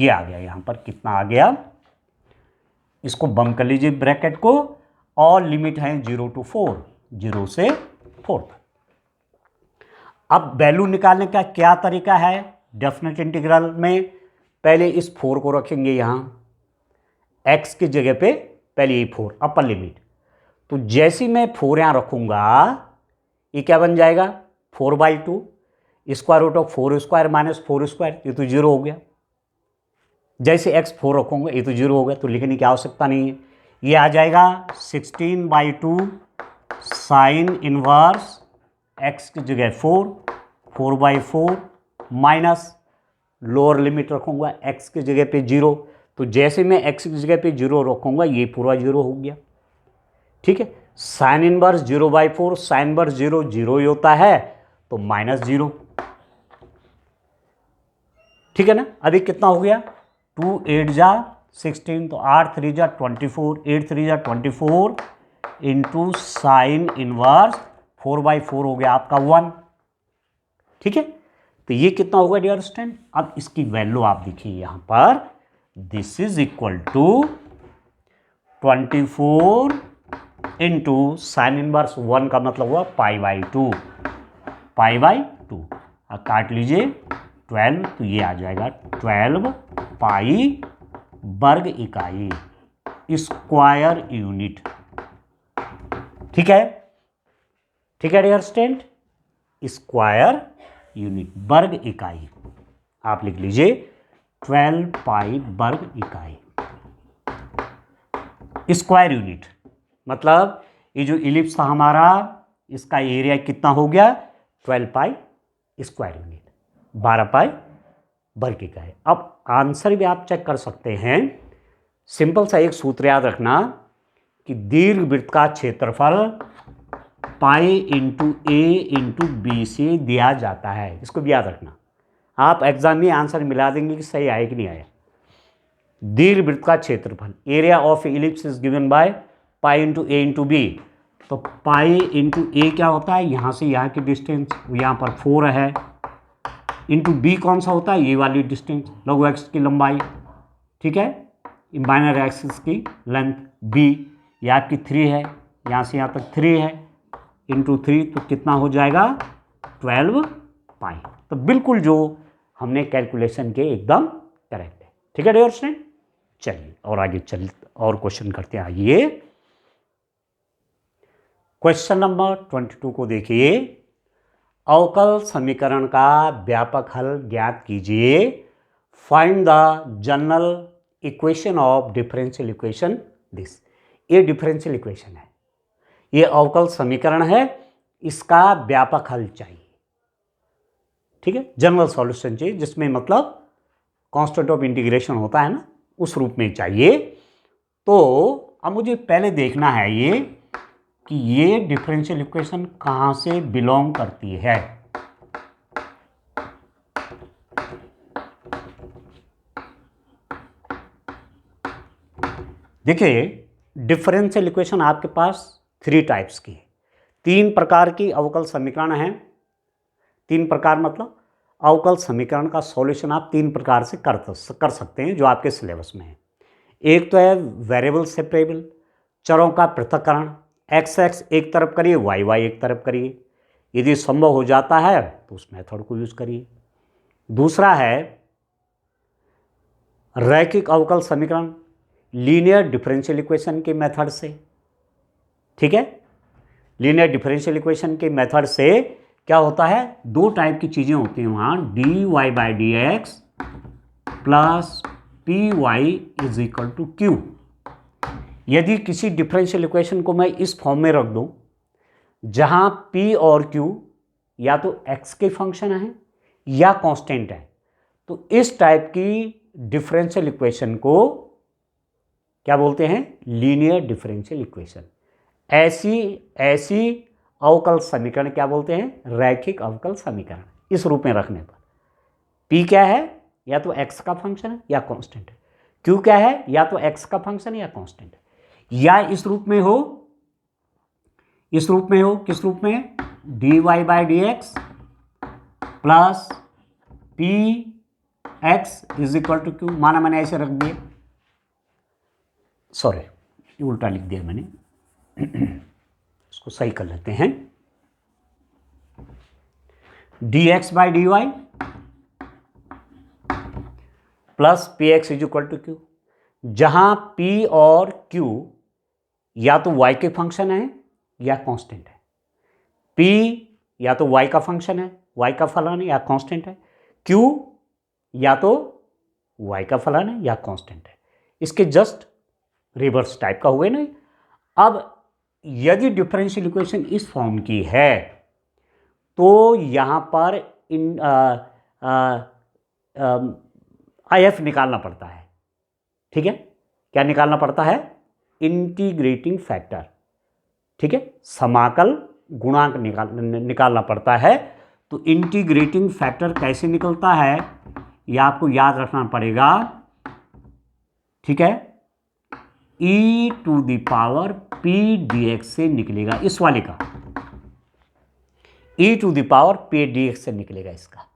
आ गया, यहाँ पर कितना आ गया, इसको बंद कर लीजिए ब्रैकेट को, और लिमिट है 0 to 4, 0 से 4 तक। अब वैल्यू निकालने का क्या तरीका है डेफिनेट इंटीग्रल में, पहले इस 4 को रखेंगे यहाँ x की जगह पे, पहले ये 4 अपर लिमिट, तो जैसे मैं 4 यहाँ रखूँगा ये क्या बन जाएगा 4/2, square root of 4 square minus 4 square, ये तो 0 हो गया। जैसे x 4 रखूँगा ये तो 0 हो गया, तो लिखने की आवश्यकता नहीं है। ये आ जाएगा 16/2 साइन इनवर्स x की जगह 4/4 माइनस लोअर लिमिट रखूँगा x की जगह पे 0, तो जैसे मैं x की जगह पे 0 रखूँगा ये पूरा 0 हो गया। ठीक है, साइन इनवर्स 0/4, साइन इनवर्स 0 0 ही होता है, तो -0। ठीक है ना, अभी कितना हो गया 2 8 जा 16, तो 8 3 जा 24, 8 3 जा 24 इंटू साइन इनवर्स 4/4 हो गया आपका 1। ठीक है, तो ये कितना होगा डियर स्टूडेंट, अब इसकी वैल्यू आप देखिए यहाँ पर, this is equal to 24 into sine inverse 1 का मतलब हुआ π/2, काट लीजिए 12, तो ये आ जाएगा 12 पाई वर्ग इकाई स्क्वायर यूनिट। ठीक है, ठीक है डियर स्टूडेंट, स्क्वायर यूनिट वर्ग इकाई आप लिख लीजिए 12 पाई वर्ग इकाई स्क्वायर यूनिट, मतलब ये जो इलिप्स था हमारा, इसका एरिया कितना हो गया 12 पाई स्क्वायर यूनिट, 12 पाई वर्ग इकाई। अब आंसर भी आप चेक कर सकते हैं, सिंपल सा एक सूत्र याद रखना कि दीर्घवृत्त का क्षेत्रफल पाई इंटू ए इंटू बी से दिया जाता है, इसको भी याद रखना। आप एग्जाम में आंसर मिला देंगे कि सही आया कि नहीं आया। दीर्घवृत्त का क्षेत्रफल, area of ellipse is given by pi into a into b, तो पाई इंटू ए क्या होता है, यहाँ से यहाँ की डिस्टेंस, यहाँ पर 4 है, इंटू बी कौन सा होता है, ये वाली डिस्टेंस लघु एक्स की लंबाई। ठीक है, माइनर एक्सिस की लेंथ बी, ये आपकी 3 है, यहाँ से यहाँ तक 3 है, इंटू 3 तो कितना हो जाएगा 12 पाई। तो बिल्कुल जो हमने कैलकुलेशन के एकदम करेक्ट है। ठीक है डियर स्टूडेंट, चलिए और आगे चल और क्वेश्चन करते हैं। आइए क्वेश्चन नंबर 22 को देखिए, अवकल समीकरण का व्यापक हल ज्ञात कीजिए, find the general equation of differential equation this. ये डिफरेंशियल इक्वेशन है, ये अवकल समीकरण है, इसका व्यापक हल चाहिए। ठीक है, जनरल सॉल्यूशन चाहिए, जिसमें मतलब कांस्टेंट ऑफ इंटीग्रेशन होता है ना, उस रूप में चाहिए। तो अब मुझे पहले देखना है ये कि ये डिफरेंशियल इक्वेशन कहाँ से बिलोंग करती है। देखिए डिफरेंशियल इक्वेशन आपके पास 3 टाइप्स की है, 3 प्रकार की अवकल समीकरण हैं। 3 प्रकार मतलब अवकल समीकरण का सॉल्यूशन आप 3 प्रकार से कर सकते हैं जो आपके सिलेबस में है। एक तो है वेरिएबल सेपरेबल, चरों का पृथक्करण, एक्स एक्स एक तरफ करिए, वाई वाई एक तरफ करिए, यदि संभव हो जाता है तो उस मेथड को यूज करिए। दूसरा है रैखिक अवकल समीकरण, लीनियर डिफरेंशियल इक्वेशन के मेथड से। ठीक है, लीनियर डिफरेंशियल इक्वेशन के मेथड से क्या होता है, 2 टाइप की चीजें होती हैं वहां, d Y by d x plus p y is equal to q. यदि किसी डिफरेंशियल इक्वेशन को मैं इस फॉर्म में रख दूं जहां p और q या तो x के फंक्शन है या कांस्टेंट है, तो इस टाइप की डिफरेंशियल इक्वेशन को क्या बोलते हैं, लीनियर डिफरेंशियल इक्वेशन। ऐसी अवकल समीकरण क्या बोलते हैं, रैखिक अवकल समीकरण। इस रूप में रखने पर p क्या है, या तो x का फंक्शन है या कांस्टेंट है, क्यू क्या है, या तो एक्स का फंक्शन या कांस्टेंट है, या इस रूप में हो, किस रूप में, dy by d x plus p x is equal to q, माना मैंने ऐसे रख दिए, सॉरी उल्टा लिख दिया मैंने, इसको सही कर लेते हैं, d x by d y plus p x is equal to q, जहां पी और क्यू या तो y के फंक्शन है या कांस्टेंट है, p या तो y का फंक्शन है, y का फलन है या कांस्टेंट है, q या तो y का फलन है या कांस्टेंट है, इसके जस्ट रिवर्स टाइप का हुए नहीं। अब यदि डिफरेंशियल इक्वेशन इस फॉर्म की है तो यहां पर IF निकालना पड़ता है, ठीक है, क्या निकालना पड़ता है, इंटीग्रेटिंग फैक्टर, ठीक है, समाकल गुणांक निकालना पड़ता है। तो इंटीग्रेटिंग फैक्टर कैसे निकलता है यह आपको याद रखना पड़ेगा, ठीक है, e to the power p dx से निकलेगा, इस वाले का e to the power p dx से निकलेगा इसका,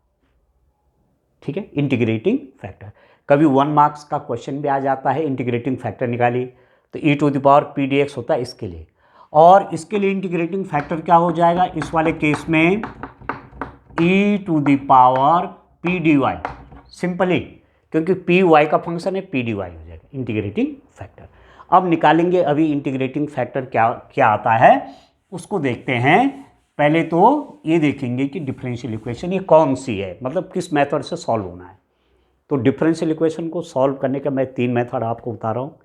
ठीक है, इंटीग्रेटिंग फैक्टर। कभी 1 मार्क्स का क्वेश्चन भी आ जाता है, इंटीग्रेटिंग फैक्टर निकालिए, तो e to the power p dx होता है इसके लिए, और इसके लिए इंटीग्रेटिंग फैक्टर क्या हो जाएगा इस वाले केस में, e to the power p dy, simply क्योंकि p y का फंक्शन है, p dy हो जाएगा इंटीग्रेटिंग फैक्टर। अब निकालेंगे, अभी इंटीग्रेटिंग फैक्टर क्या आता है उसको देखते हैं। पहले तो ये देखेंगे कि डिफरेंशियल इक्वेशन ये कौन सी है, मतलब किस मेथड से सॉल्व होना है। तो डिफरेंशियल इक्वेशन को सॉल्व करने का मैं 3 मेथड आपको बता रहा हूँ।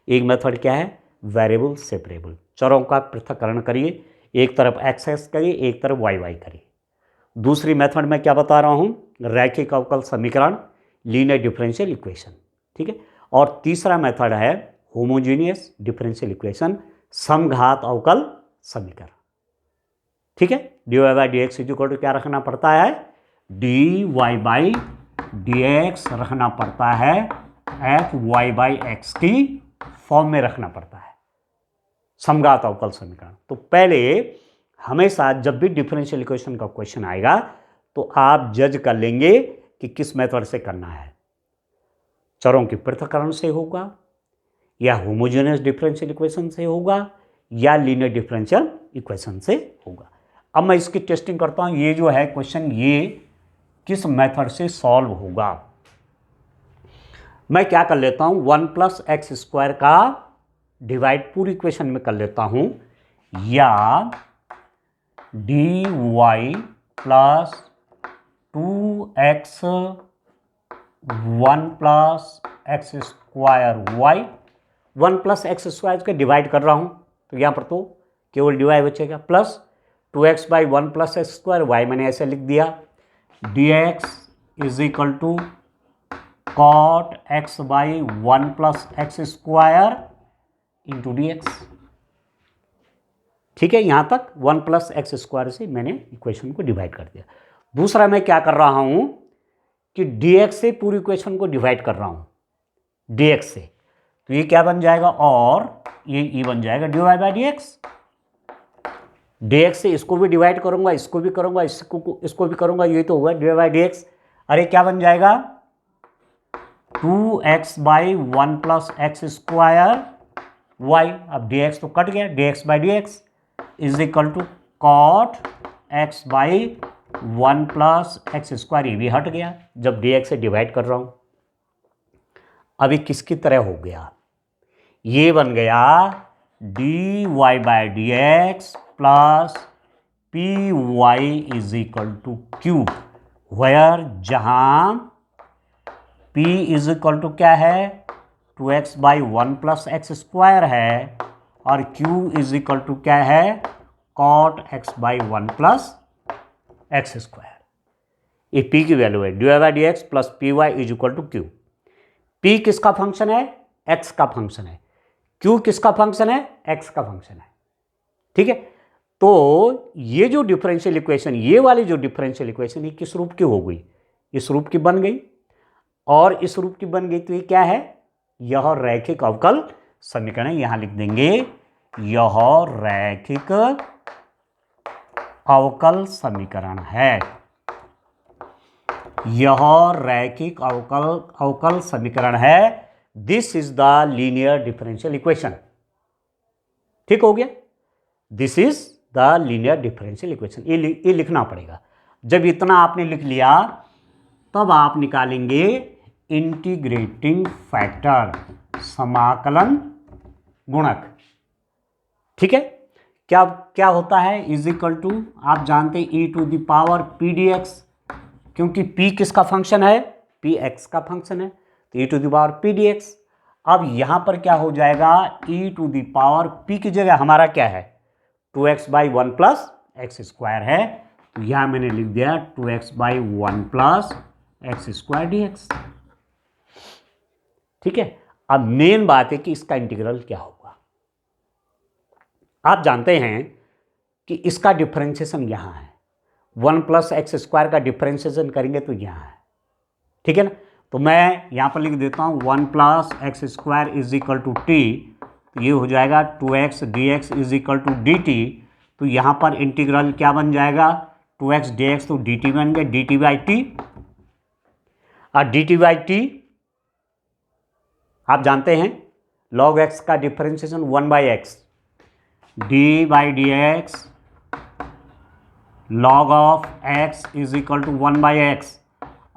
एक मेथड क्या है, वेरिएबल सेपरेबल, चरों का पृथक्करण करिए, एक तरफ एक्स एक्स करिए, एक तरफ वाई वाई करिए। दूसरी मेथड में क्या बता रहा हूँ, रैखिक अवकल समीकरण, लीनियर डिफरेंशियल इक्वेशन, ठीक है। और तीसरा मेथड है होमोजीनियस डिफरेंशियल इक्वेशन, समघात अवकल समीकरण, ठीक है। D Y by d x is equal to क्या रखना पड़ता है, d Y by d x रखना पड़ता है एफ वाई बाई एक्स की फॉर्म में रखना पड़ता है, समघात अवकल समीकरण। तो पहले हमेशा जब भी डिफरेंशियल इक्वेशन का क्वेश्चन आएगा तो आप जज कर लेंगे कि किस मेथड से करना है, चरों के पृथक्करण से होगा या होमोजेनियस डिफरेंशियल इक्वेशन से होगा या लीनियर डिफरेंशियल इक्वेशन से होगा। अब मैं इसकी टेस्टिंग करता हूं, ये जो है क्वेश्चन ये किस मेथड से सॉल्व होगा। मैं क्या कर लेता हूं, 1 प्लस एक्स स्क्वायर का डिवाइड पूरी इक्वेशन में कर लेता हूं, या d y plus 2x 1 plus x square y, 1 plus x square के डिवाइड कर रहा हूं तो यहां पर तो केवल डिवाइड बचेगा, plus 2x by 1 plus x square y मैंने ऐसे लिख दिया, dx is equal to cot x by 1 plus x square into d x, ठीक है। यहां तक 1 प्लस एक्स स्क्वायर से मैंने इक्वेशन को डिवाइड कर दिया। दूसरा मैं क्या कर रहा हूं कि dx से पूरी इक्वेशन को डिवाइड कर रहा हूं dx से, तो ये क्या बन जाएगा, और ये बन जाएगा d Y by d x. dx से इसको भी डिवाइड करूंगा, इसको भी करूंगा, इसको भी करूंगा, ये तो हुआ d Y by d x. अरे क्या बन जाएगा, 2x by 1 plus x square y, अब dx तो कट गया, dx by d x is equal to cot x by 1 plus x square, ये भी हट गया जब dx से डिवाइड कर रहा हूं। अभी किसकी तरह हो गया, ये बन गया d Y by d x plus p y is equal to q, where जहां p इज इक्वल टू क्या है, 2x by 1 plus x square है, और q इज इक्वल टू क्या है, cot x by 1 plus x square. ये p की value है, d Y by d x plus p y is equal to q. p किसका फंक्शन है, x का फंक्शन है, q किसका फंक्शन है, x का फंक्शन है, ठीक है। तो ये जो डिफरेंशियल इक्वेशन, ये वाली जो डिफरेंशियल इक्वेशन ये किस रूप की हो गई, इस रूप की बन गई, और इस रूप की बन गई, तो ये क्या है, यह रैखिक अवकल समीकरण है। यहां लिख देंगे यह रैखिक अवकल समीकरण है। यह रैखिक अवकल समीकरण है। This is the linear differential equation. ठीक हो गया, this is the linear differential equation. ये लिखना पड़ेगा। जब इतना आपने लिख लिया तब आप निकालेंगे इंटीग्रेटिंग फैक्टर, समाकलन गुणक। ठीक है, क्या क्या होता है, इज इक्वल टू, आप जानते हैं E to the power P D X, क्योंकि p किसका फंक्शन है, p x का फंक्शन है, तो e to the power P D x. अब यहां पर क्या हो जाएगा, e to the power p की जगह हमारा क्या है 2x by 1 plus x square है, तो यहां मैंने लिख दिया 2x by 1 plus x square D x. ठीक है, अब मेन बात है कि इसका इंटीग्रल क्या होगा। आप जानते हैं कि इसका डिफरेंशिएशन यहां है, 1 प्लस एक्स स्क्वायर का डिफरेंशिएशन करेंगे तो यहाँ है। ठीक है ना, तो मैं यहाँ पर लिख देता हूँ 1 plus x square is equal to t, तो ये हो जाएगा 2x dx is equal to d t. तो यहाँ पर इंटीग्रल क्या बन जाएगा 2x dx, तो dt बन गया dt बाई टी। और dt बाई टी आप जानते हैं log x का differentiation 1 by x, d by d x log of x is equal to 1 by x,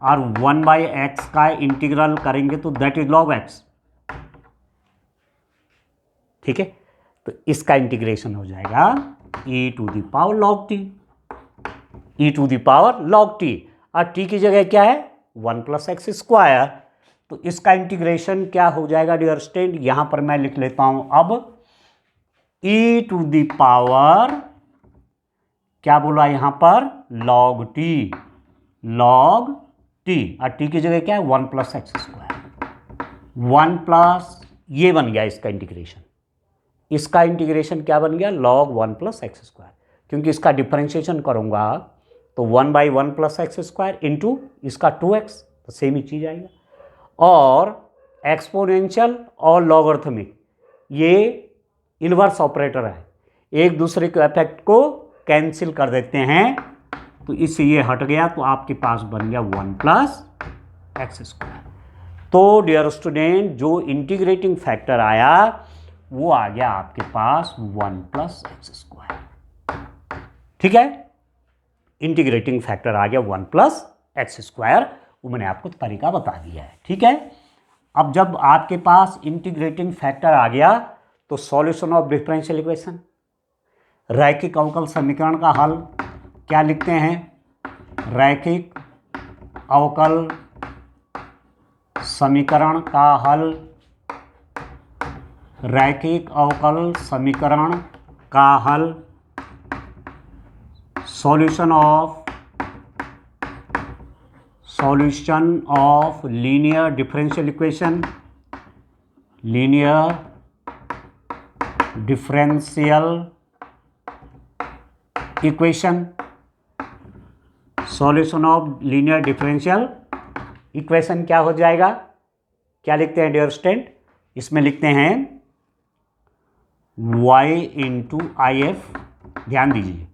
और 1 बाई एक्स का इंटीग्रल करेंगे तो दैट इज log x। ठीक है, तो इसका इंटीग्रेशन हो जाएगा e to the power log t, e to the power log t, और t की जगह क्या है 1 प्लस एक्स स्क्वायर। तो इसका इंटीग्रेशन क्या हो जाएगा डियर स्टूडेंट, यहां पर मैं लिख लेता हूं अब e टू द पावर क्या बोला यहां पर log t, log t, और t की जगह क्या है 1 प्लस एक्स स्क्वायर, 1 प्लस, ये बन गया इसका इंटीग्रेशन। इसका इंटीग्रेशन क्या बन गया log 1 प्लस एक्स स्क्वायर, क्योंकि इसका डिफरेंशिएशन करूंगा तो 1 by 1 plus x square into इसका 2x, तो सेम ही चीज आएगा। और एक्सपोनेंशियल और लॉगरिथमिक ये इनवर्स ऑपरेटर है, एक दूसरे के इफेक्ट को कैंसिल कर देते हैं, तो इससे ये हट गया, तो आपके पास बन गया 1 प्लस एक्स स्क्वायर। तो डियर स्टूडेंट जो इंटीग्रेटिंग फैक्टर आया वो आ गया आपके पास 1 प्लस एक्स स्क्वायर। ठीक है, इंटीग्रेटिंग फैक्टर आ गया 1 प्लस एक्स स्क्वायर, वो मैंने आपको तरीका बता दिया है। ठीक है, अब जब आपके पास इंटीग्रेटिंग फैक्टर आ गया तो सॉल्यूशन ऑफ डिफरेंशियल इक्वेशन, रैखिक अवकल समीकरण का हल क्या लिखते हैं, रैखिक अवकल समीकरण का हल, रैखिक अवकल समीकरण का हल, solution of linear differential equation, linear differential equation, solution of linear differential equation क्या हो जाएगा, क्या लिखते हैं डियर स्टूडेंट, इसमें लिखते हैं y इंटू आई एफ, ध्यान दीजिए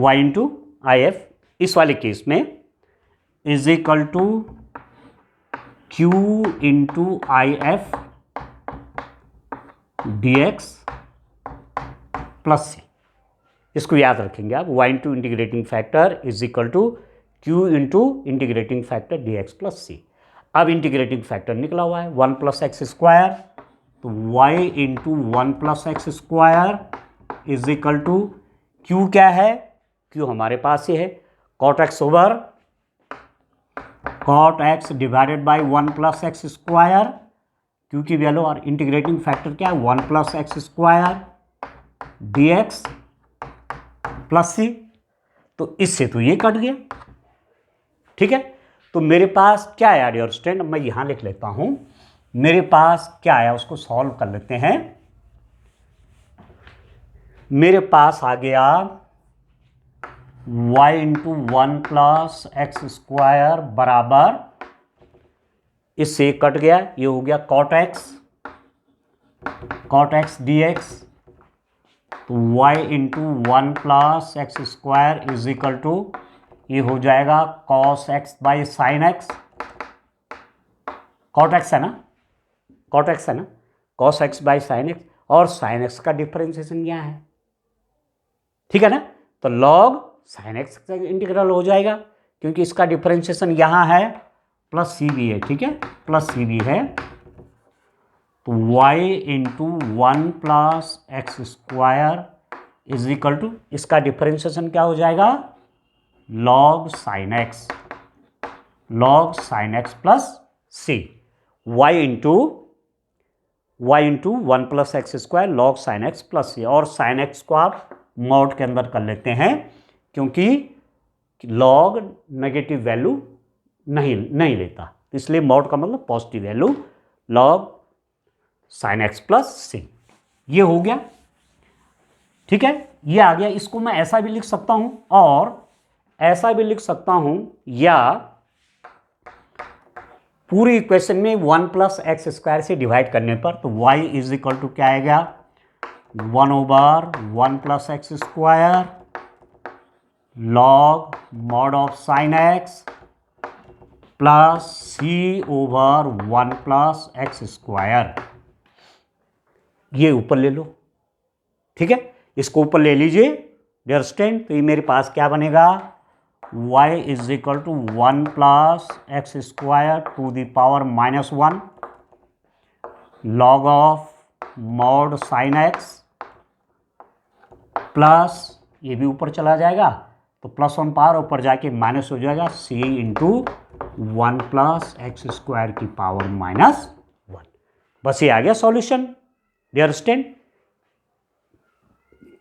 y इंटू आई एफ इस वाले केस में is equal to q into I F D x plus C. इसको याद रखेंगे आप, y into integrating factor is equal to q into integrating factor D x plus सी। अब इंटीग्रेटिंग फैक्टर निकला हुआ है 1 प्लस एक्स स्क्वायर, तो y into 1 plus x square is equal to q क्या है, q हमारे पास ये है cot X over cot X divided by 1 plus x square, q की वैल्यू, और इंटीग्रेटिंग फैक्टर क्या है 1 plus x square D x plus C. तो इससे तो ये कट गया। ठीक है, तो मेरे पास क्या आया डियर स्टूडेंट, मैं यहां लिख लेता हूं, मेरे पास क्या आया उसको सॉल्व कर लेते हैं। मेरे पास आ गया y into 1 plus x square बराबर इससे कट गया, ये हो गया cot x dx, तो y into 1 plus x square is equal to, ये हो जाएगा cos x by sine x, cot x है ना, cot x है ना, cos x by sine x, और साइन x का डिफरेंशिएशन क्या है, ठीक है ना, तो log साइन x का इंटीग्रल हो जाएगा, क्योंकि इसका डिफरेंशिएशन यहाँ है प्लस सी भी है, ठीक है, प्लस सी भी है, तो y into 1 plus x square is equal to, इसका डिफरेंशिएशन क्या हो जाएगा, log sine x plus C, y into 1 plus x square log sine x plus C, और साइन एक्स को आप मॉड के अंदर कर लेते हैं, क्योंकि log नेगेटिव वैल्यू नहीं लेता, इसलिए मॉड का मतलब positive value, log sine x plus C, ये हो गया, ठीक है, ये आ गया। इसको मैं ऐसा भी लिख सकता हूं और ऐसा भी लिख सकता हूं, या पूरी इक्वेशन में 1 प्लस एक्स स्क्वायर से डिवाइड करने पर, तो y इज इक्वल टू क्या आएगा, 1/1 plus x square log mod of sine x plus c over 1 plus x square, ये ऊपर ले लो, ठीक है, इसको ऊपर ले लीजिए डियर स्टूडेंट, तो ये मेरे पास क्या बनेगा, y is equal to 1 plus x square to the power -1 log of mod sine x plus, ये भी ऊपर चला जाएगा तो +1 पावर ऊपर जाके माइनस हो जाएगा, c into 1 plus x square की पावर -1, बस ये आ गया सॉल्यूशन डियर स्टूडेंट,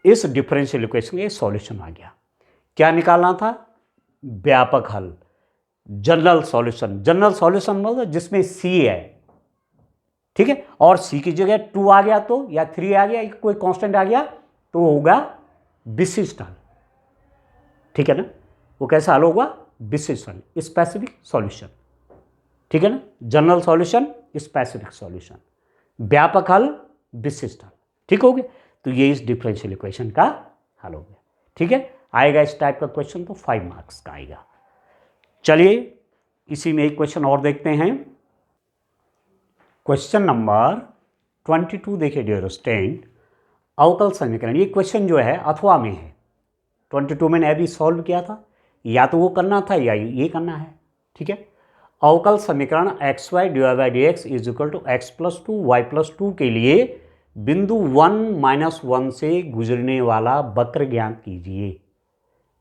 इस डिफरेंशियल इक्वेशन ये सॉल्यूशन आ गया। क्या निकालना था, व्यापक हल, जनरल सॉल्यूशन, जनरल सॉल्यूशन मतलब जिसमें c है, ठीक है, और c की जगह 2 आ गया तो, या 3 आ गया, कोई कांस्टेंट आ गया तो होगा विशिष्ट हल, ठीक है ना, वो कैसा हल होगा, विशिष्ट हल, स्पेसिफिक सॉल्यूशन, ठीक है ना, जनरल सॉल्यूशन, स्पेसिफिक सॉल्यूशन, व्यापक हल, विशिष्ट हल, ठीक हो गया, तो ये इस डिफरेंशियल इक्वेशन का हल हो गया, ठीक है, आएगा इस टाइप का क्वेश्चन तो 5 मार्क्स का आएगा। चलिए इसी में एक क्वेश्चन और देखते हैं, क्वेश्चन नंबर 22 देखिए डियर स्टूडेंट, अवकल समीकरण, ये क्वेश्चन जो है अथवा में है, 22 मैंने अभी सॉल्व किया था, या तो वो करना था या ये करना है, ठीक है, अवकल समीकरण xy divide by dx is equal to x plus 2 y plus 2 के लिए बिंदु 1-1 से गुजरने वाला वक्र ज्ञात कीजिए,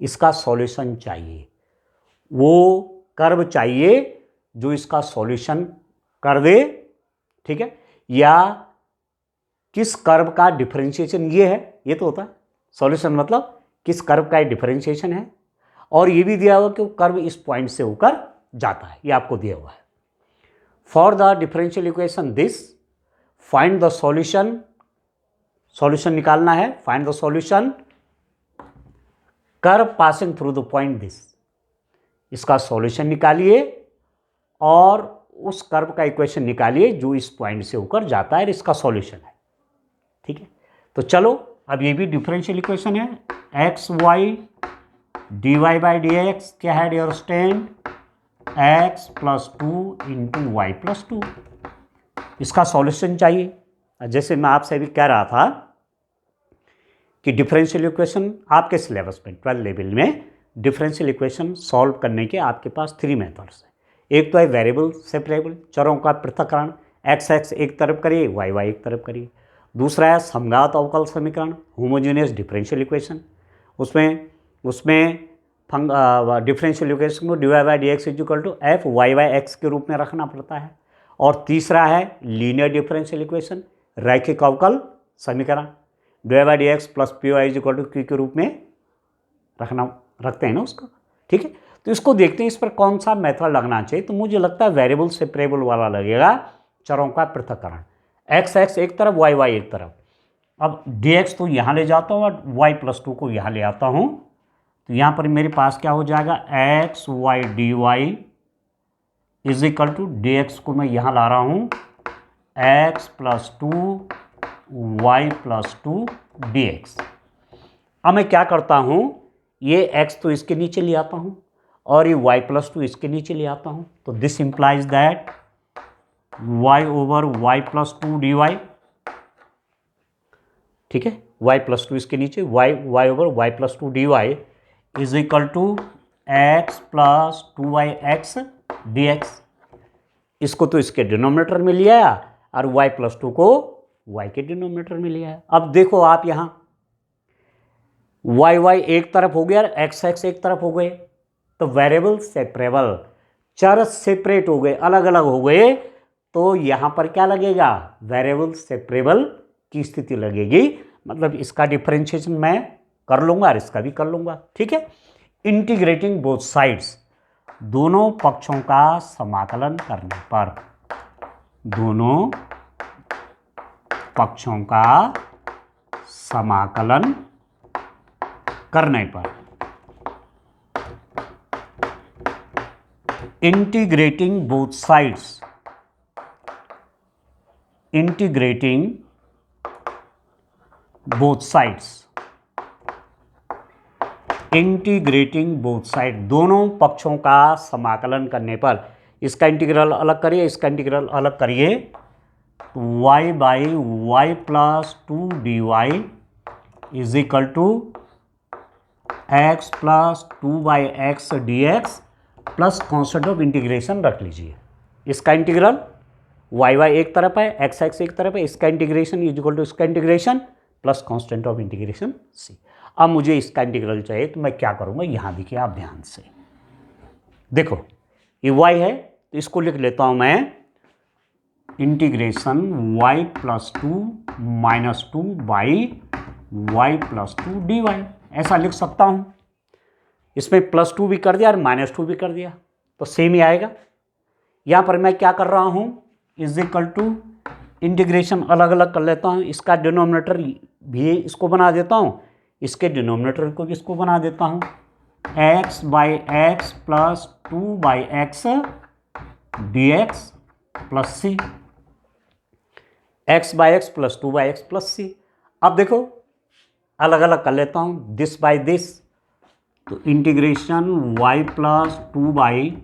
इसका सॉल्यूशन चाहिए, वो कर्व चाहिए जो इसका सॉल्यूशन कर दे, ठीक है, या किस कर्व का डिफरेंशिएशन ये है, ये तो होता है सॉल्यूशन, मतलब किस कर्व का डिफरेंशिएशन है, और ये भी दिया हुआ कि वो कर्व इस पॉइंट से होकर जाता है, ये आपको दिया हुआ है। For the differential equation this find the solution, solution निकालना है, find the solution curve passing through the point this, इसका सॉल्यूशन निकालिए और उस कर्व का इक्वेशन निकालिए जो इस पॉइंट से होकर जाता है, इसका सॉल्यूशन है, ठीक है, तो चलो अब ये भी डिफरेंशियल इक्वेशन है, x y d Y by d x क्या है dear student, x plus 2 into y plus 2, इसका सॉल्यूशन चाहिए। जैसे मैं आपसे अभी कह रहा था कि डिफरेंशियल इक्वेशन आपके सिलेबस में 12 लेवल में डिफरेंशियल इक्वेशन सॉल्व करने के आपके पास 3 मेथड्स हैं, एक तो है वेरिएबल सेपरेबल, चरों का पृथक्करण, एक्स एक्स एक तरफ करिए, वाई वाई एक तरफ करिए, दूसरा है समघात अवकल समीकरण, होमोजेनियस डिफरेंशियल इक्वेशन, उसमें डिफरेंशियल इक्वेशन को d Y by d x is equal to f y y x के रूप में रखना पड़ता है, और तीसरा है लीनियर डिफरेंशियल इक्वेशन, रैखिक अवकल समीकरण, d Y by d x plus p y is equal to q के रूप में रखते हैं ना उसको, ठीक है, तो इसको देखते हैं इस पर कौन सा मेथड लगना चाहिए, तो मुझे लगता है वेरिएबल सेपरेबल वाला लगेगा, चरों का पृथक्करण, एक्स एक्स एक तरफ, वाई वाई एक तरफ, अब डी एक्स तो यहाँ ले जाता हूँ और वाई प्लस 2 को यहाँ ले आता हूँ, तो यहाँ पर मेरे पास क्या हो जाएगा, x y d y is equal to d x को मैं यहाँ ला रहा हूँ x plus two y plus two d x. अब मैं क्या करता हूँ, ये x तो इसके नीचे ले आता हूँ और ये y प्लस टू इसके नीचे ले आता हूँ, तो this implies that y over y plus two D y, ठीक है, y प्लस टू इसके नीचे y over y plus two D y is equal to x plus two y x D x. इसको तो इसके डिनोमिनेटर में लिया और y प्लस टू को y के डिनोमिनेटर में लिया है। अब देखो आप यहाँ y एक तरफ हो गया और x एक तरफ हो गए, तो वेरिएबल सेपरेबल, चर सेपरेट हो गए, अलग अलग हो गए, तो यहाँ पर क्या लगेगा, वेरिएबल सेपरेबल की स्थिति लगेगी, मतलब इसका डिफरेंशिएशन मैं कर लूँगा और इसका भी कर लूँगा, ठीक है। इंटीग्रेटिंग बोथ साइड्स, दोनों पक्षों का समाकलन करने पर, दोनों पक्षों का समाकलन करने पर, integrating both sides, integrating both sides, integrating both side, दोनों पक्षों का समाकलन करने पर, इसका इंटीग्रल अलग करिए, इसका इंटीग्रल अलग करिए, y by Y plus two D y is equal to x plus two by x D x plus constant of integration रख लीजिए। इसका इंटीग्रल y एक तरफ है, x एक तरफ है, इसका इंटीग्रेशन इज इक्वल टू इसका integration plus constant of integration c। अब मुझे इसका इंटीग्रल चाहिए, तो मैं क्या करूँगा, यहाँ देखिए आप ध्यान से देखो, ये y है तो इसको लिख लेता हूँ मैं integration y plus two minus two by Y plus two D y, ऐसा लिख सकता हूँ। इसमें प्लस टू भी कर दिया और माइनस टू भी कर दिया, तो सेम ही आएगा। यहाँ पर मैं क्या कर रहा हूँ, इज इक्वल टू इंटीग्रेशन अलग अलग कर लेता हूँ, इसका डिनोमिनेटर भी इसको बना देता हूँ, इसके डिनोमिनेटर को भी इसको बना देता हूँ, x by X plus two by x D x plus C, X by X plus two by X plus सी। अब देखो अलग अलग कर लेता हूँ, दिस बाई दिस, तो integration y plus two by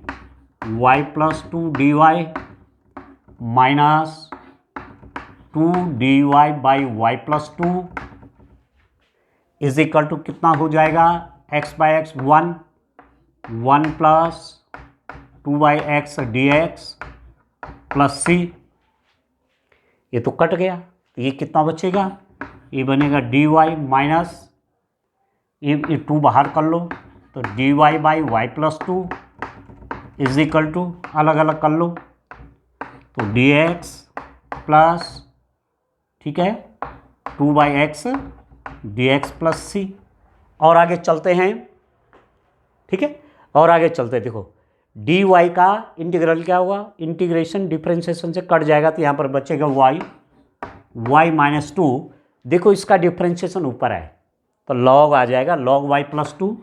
Y plus two D Y minus two D Y by Y plus two is equal to कितना हो जाएगा, x by X one, one plus two by x D x plus C, ये तो cut गया, तो ये कितना बचेगा, ये बनेगा डी वाई माइनस, ये टू बाहर कर लो, तो d Y by Y plus two is equal to, अलग अलग कर लो, तो डी एक्स प्लस, ठीक है, two by x D x plus C. और आगे चलते हैं, ठीक है, और आगे चलते, देखो डी वाई का इंटीग्रल क्या हुआ, इंटीग्रेशन डिफरेंशिएशन से कट जाएगा, तो यहाँ पर बचेगा वाई, वाई माइनस टू, देखो इसका डिफरेंशिएशन ऊपर है तो लॉग आ जाएगा, log y plus two,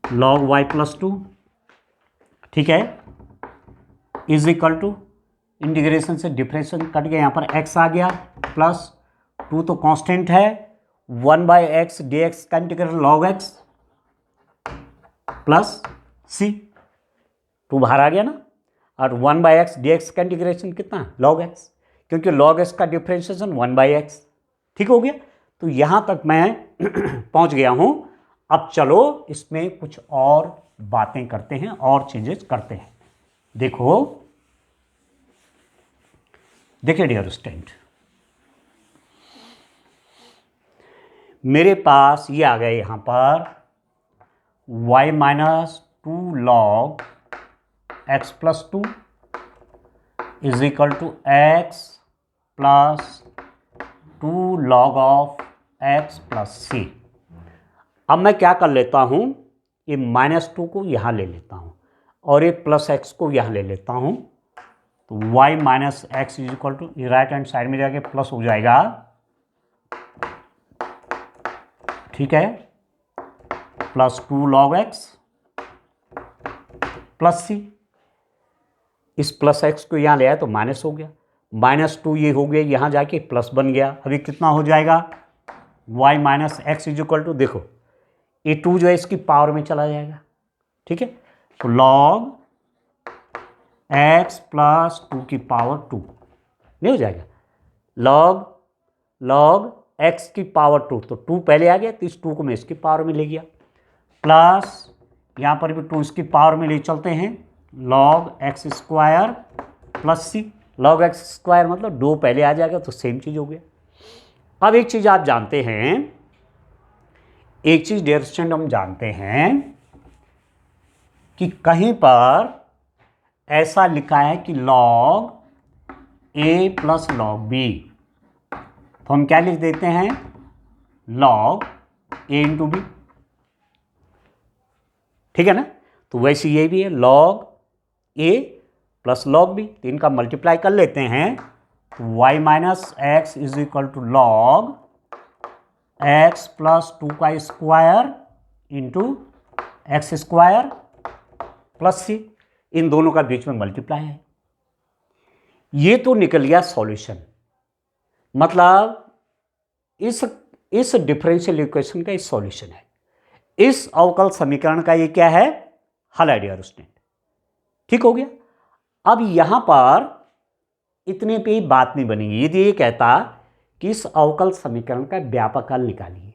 log y plus two, ठीक है, इज इक्वल टू इंटीग्रेशन से डिफरेंशिएशन कट गया, यहाँ पर x आ गया प्लस टू तो कांस्टेंट है, one by x D x का integral log x plus c, two बाहर आ गया ना, और one by x D x का इंटीग्रेशन कितना, लॉग एक्स, क्योंकि लॉग एक्स का डिफरेंशिएशन वन बाई एक्स, ठीक हो गया। तो यहाँ तक मैं पहुँच गया हूँ। अब चलो इसमें कुछ और बातें करते हैं और चेंजेस करते हैं। देखो देखिए डियर स्टूडेंट, मेरे पास ये आ गया यहाँ पर y minus two log x plus two is equal to x plus two log of x plus सी। अब मैं क्या कर लेता हूँ, ये माइनस टू को यहाँ ले लेता हूँ और ये प्लस एक्स को यहाँ ले लेता हूँ, तो y minus x is equal to, right hand side में जाके प्लस हो जाएगा, ठीक है, plus two log x plus c. इस प्लस एक्स को यहाँ ले आया तो माइनस हो गया, -2 ये हो गया, यहाँ जाके प्लस बन गया। अभी कितना हो जाएगा, y minus x is equal to, देखो ये 2 जो है इसकी पावर में चला जाएगा, ठीक है। तो log x प्लस 2 की पावर 2 नहीं हो जाएगा, log x की पावर 2, तो 2 पहले आ गया तो इस 2 को मैं इसकी पावर में ले गया, प्लस यहाँ पर भी 2 इसकी पावर में ले चलते हैं, log x square plus c, log x square मतलब 2 पहले आ जाएगा तो सेम चीज़ हो गया। अब एक चीज़ आप जानते हैं, एक चीज़ डियर स्टूडेंट हम जानते हैं कि कहीं पर ऐसा लिखा है कि log a plus log b, तो हम क्या लिख देते हैं, log a इंटू बी, ठीक है ना। तो वैसे ये भी है log a plus log b, तो इनका मल्टीप्लाई कर लेते हैं, y minus x is equal to log x plus 2 का square into x square plus c, इन दोनों का बीच में मल्टीप्लाई है। ये तो निकल गया सॉल्यूशन, मतलब इस डिफरेंशियल इक्वेशन का इस सॉल्यूशन है, इस अवकल समीकरण का ये क्या है, हल है डियर स्टूडेंट, ठीक हो गया। अब यहां पर इतने पे ही बात नहीं बनेगी, यदि ये कहता कि इस अवकल समीकरण का व्यापक हल निकालिए,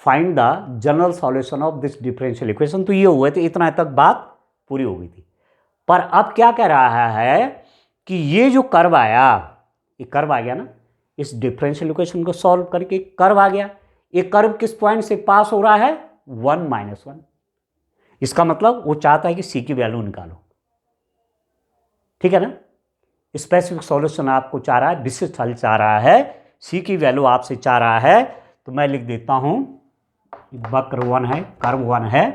find the general solution of this differential equation, तो ये हुए तो इतना तक बात पूरी हो गई थी। पर अब क्या कह रहा है कि ये जो कर्व आया, ये कर्व आ गया ना, इस डिफरेंशियल इक्वेशन को सॉल्व करके कर्व आ गया, ये कर्व किस पॉइंट से पास हो रहा है, 1 - 1, इसका मतलब वो चाहता है कि सी की वैल्यू निकालो, ठीक है ना। स्पेसिफिक सॉल्यूशन आपको चाह रहा है, विशिष्ट हल चाह रहा है, सी की वैल्यू आपसे चाह रहा है, तो मैं लिख देता हूं वक्र 1 है, कर्व 1 है,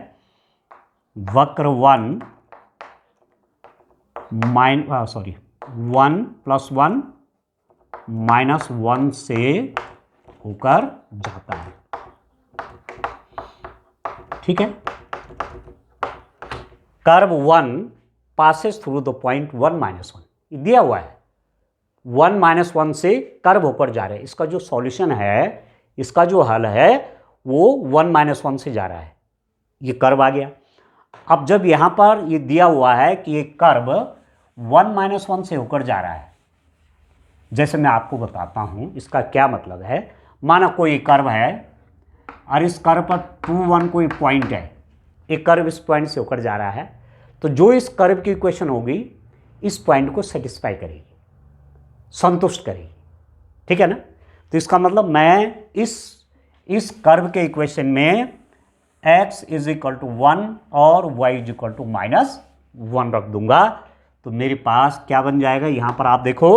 वक्र 1 1 + 1 -1 से होकर जाता है, ठीक है। Curve 1 passes through the point 1 - 1, दिया हुआ है, 1 - 1 से कर्व होकर जा रहे हैं, इसका जो सॉल्यूशन है, इसका जो हल है वो 1 - 1 से जा रहा है, ये कर्व आ गया। अब जब यहां पर ये दिया हुआ है कि ये कर्व 1 - 1 से होकर जा रहा है, जैसे मैं आपको बताता हूं इसका क्या मतलब है। माना कोई कर्व है और इस कर्व पर 2 1 कोई पॉइंट है, एक कर्व इस पॉइंट से होकर जा रहा है, तो जो इस कर्व की इक्वेशन होगी इस पॉइंट को सेटिस्फाई करेगी, संतुष्ट करेगी, ठीक है ना। तो इसका मतलब मैं इस कर्व के इक्वेशन में x = 1 और y = -1 रख दूंगा, तो मेरे पास क्या बन जाएगा, यहां पर आप देखो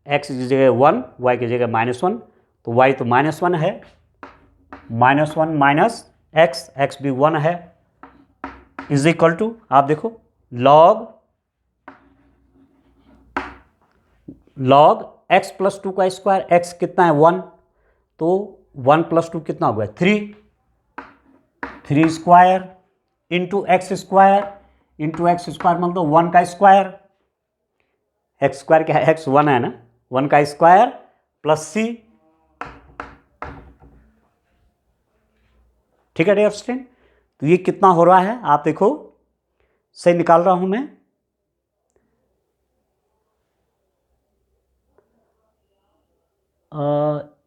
x की जगह 1, y की जगह -1, तो y तो -1 है, -1 माइनस x भी 1 है, = आप देखो log x + 2 का स्क्वायर, x कितना है 1, तो 1 + 2 कितना हो गया 3 स्क्वायर इंटू एक्स स्क्वायर मतलब 1 का स्क्वायर, एक्स स्क्वायर क्या है, x 1 है ना, 1 का स्क्वायर प्लस c, ठीक है डियर स्टूडेंट। तो ये कितना हो रहा है आप देखो, सही निकाल रहा हूं मैं,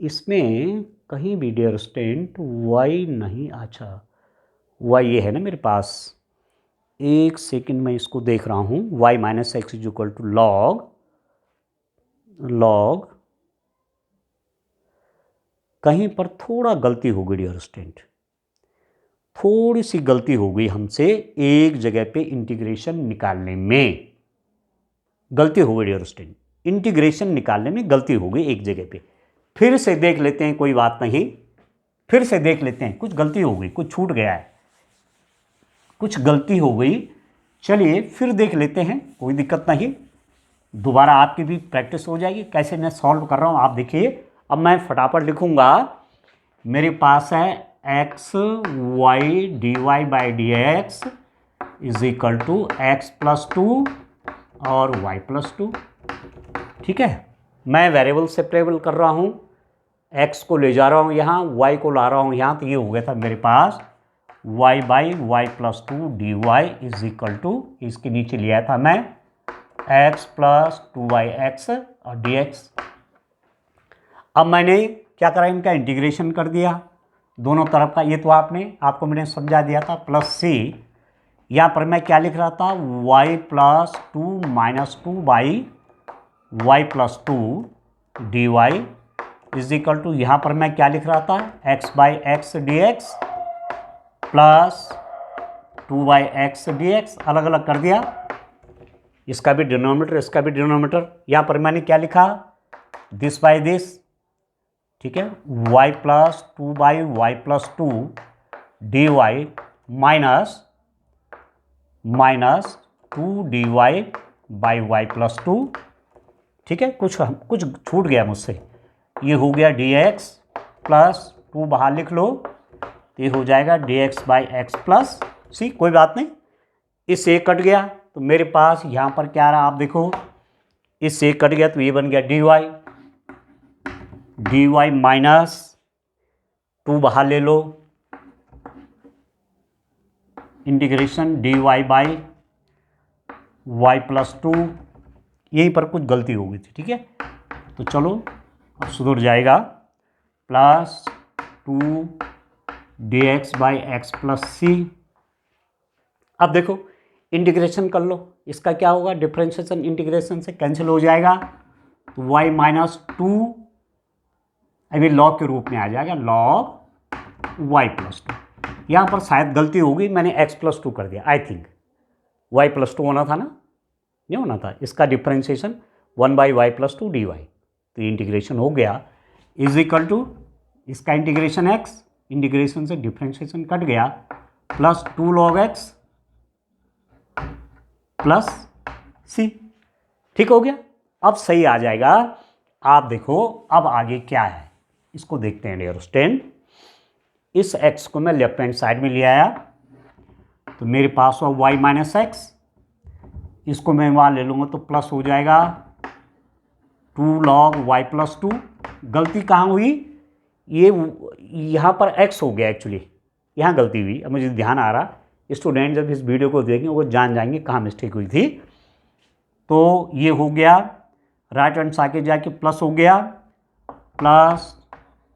इसमें कहीं भी डियर स्टूडेंट y नहीं, अच्छा y ये है ना मेरे पास, एक सेकंड में इसको देख रहा हूं, y - x = log, कहीं पर थोड़ा गलती हो गई डियर स्टूडेंट, थोड़ी सी गलती हो गई हमसे, एक जगह पे इंटीग्रेशन निकालने में गलती हो गई डियर स्टूडेंट, इंटीग्रेशन निकालने में गलती हो गई एक जगह पे, फिर से देख लेते हैं, कोई बात नहीं, फिर से देख लेते हैं, कुछ गलती हो गई, कुछ छूट गया है, कुछ गलती हो गई, चलिए फिर देख लेते हैं, कोई दिक्कत नहीं, दोबारा आपकी भी प्रैक्टिस हो जाएगी कैसे मैं सॉल्व कर रहा हूं। आप देखिए, अब मैं फटाफट लिखूंगा, मेरे पास है x y dy/dx = x + 2 और y+2। ठीक है, मैं वेरिएबल सेपरेबल कर रहा हूँ, x को ले जा रहा हूँ यहाँ, y को ला रहा हूँ यहाँ, तो ये हो गया था मेरे पास y/y+2 dy is equal to, इसके नीचे लिया था मैं x + 2yx और dx। अब मैंने क्या करा, इनका इंटीग्रेशन कर दिया दोनों तरफ का, ये तो आपको मैंने समझा दिया था, +c। यहाँ पर मैं क्या लिख रहा था, y+2 - 2y+2 dy is equal to, यहाँ पर मैं क्या लिख रहा था, x/x dx plus 2yx dx, अलग अलग कर दिया, इसका भी डिनोमिनेटर इसका भी डिनोमिनेटर। यहाँ पर मैंने क्या लिखा, दिस बाय दिस। ठीक है, y+2/y+2 dy माइनस 2 dy/y+2। ठीक है, कुछ छूट गया मुझसे, ये हो गया dx प्लस 2 बाहर लिख लो, तो ये हो जाएगा dx/x प्लस c। कोई बात नहीं, इससे कट गया तो मेरे पास यहाँ पर क्या रहा, आप देखो, इससे कट गया तो ये बन गया dy माइनस 2 बाहर ले लो, इंटीग्रेशन dy/y+2। यहीं पर कुछ गलती हो गई थी। ठीक है, तो चलो अब सुधर जाएगा, प्लस 2 dx/x प्लस c। अब देखो इंटीग्रेशन कर लो, इसका क्या होगा, डिफरेंशिएशन इंटीग्रेशन से कैंसिल हो जाएगा, तो y-2 अभी लॉग के रूप में आ जाएगा, लॉग y+2। यहाँ पर शायद गलती होगी, मैंने x+2 कर दिया, आई थिंक y+2 होना था ना, नहीं होना था, इसका डिफरेंशिएशन 1/y+2 dy, तो इंटीग्रेशन हो गया, इज इक्वल टू इसका इंटीग्रेशन x, इंटीग्रेशन से डिफरेंशिएशन कट गया, plus 2 log x plus c। ठीक हो गया, अब सही आ जाएगा। आप देखो अब आगे क्या है, इसको देखते हैं डियर स्टूडेंट। इस x को मैं लेफ्ट हैंड साइड में ले आया, तो मेरे पास हुआ y-x, इसको मैं वहाँ ले लूँगा तो प्लस हो जाएगा 2 log y+2। गलती कहाँ हुई, ये यहाँ पर x हो गया, एक्चुअली यहाँ गलती हुई, अब मुझे ध्यान आ रहा, स्टूडेंट जब इस वीडियो को देखेंगे वो जान जाएंगे कहाँ मिस्टेक हुई थी। तो ये हो गया, राइट हैंड साइड के जाके प्लस हो गया, plus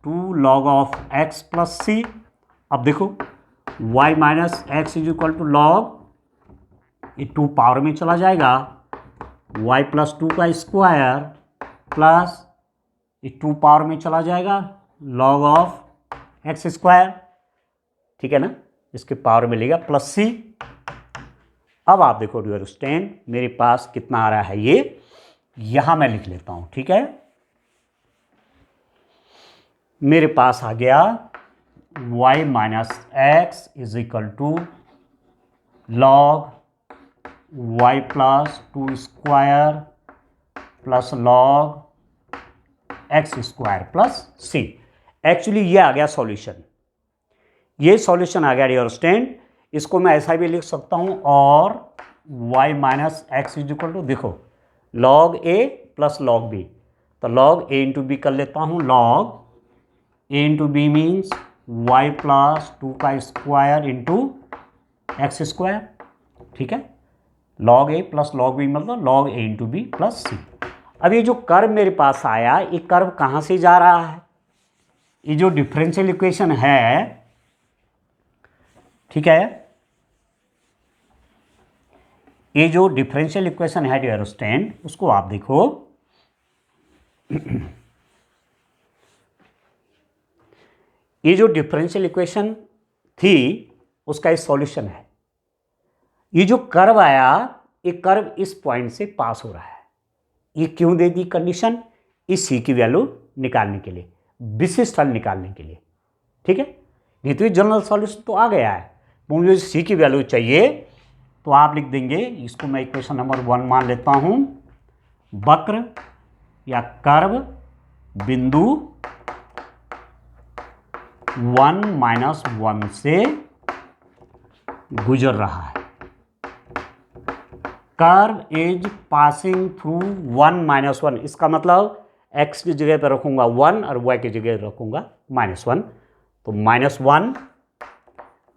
2 log of x plus c। अब देखो y-x is equal to log, ये 2 पावर में चला जाएगा, y+2 का स्क्वायर प्लस ये 2 पावर में चला जाएगा, लॉग ऑफ x स्क्वायर। ठीक है ना, इसके पावर में लेगा प्लस c। अब आप देखो डियर स्टूडेंट, मेरे पास कितना आ रहा है, ये यहां मैं लिख लेता हूं। ठीक है, मेरे पास आ गया y-x is equal to log y+2 square plus log x square plus c। Actually ये आ गया सॉल्यूशन, ये सॉल्यूशन आ गया डियर स्टूडेंट। इसको मैं ऐसा भी लिख सकता हूं, और y-x इज इक्वल टू, देखो log a plus log b, तो लॉग a इंटू बी कर लेता हूं, log a into b means y+2 का स्क्वायर इंटू एक्स स्क्वायर। ठीक है, log a plus log b मतलब log a into b plus c। अब ये जो कर्व मेरे पास आया, ये कर्व कहाँ से जा रहा है, ये जो डिफरेंशियल इक्वेशन है, ठीक है, ये जो डिफरेंशियल इक्वेशन है डियर स्टूडेंट, उसको आप देखो, ये जो डिफरेंशियल इक्वेशन थी उसका एक सॉल्यूशन है। ये जो कर्व आया, ये कर्व इस पॉइंट से पास हो रहा है, ये क्यों दे दी कंडीशन, इस सी की वैल्यू निकालने के लिए, विशिष्ट हल निकालने के लिए। ठीक है, नहीं तो ये जनरल सॉल्यूशन तो आ गया है, मुझे सी की वैल्यू चाहिए, तो आप लिख देंगे, इसको मैं इक्वेशन नंबर 1 मान लेता हूं, वक्र या कर्व बिंदु 1 - 1 से गुजर रहा है। कर्व इज पासिंग थ्रू 1 -1, इसका मतलब x की जगह पे रखूंगा 1 और y की जगह रखूंगा -1, तो -1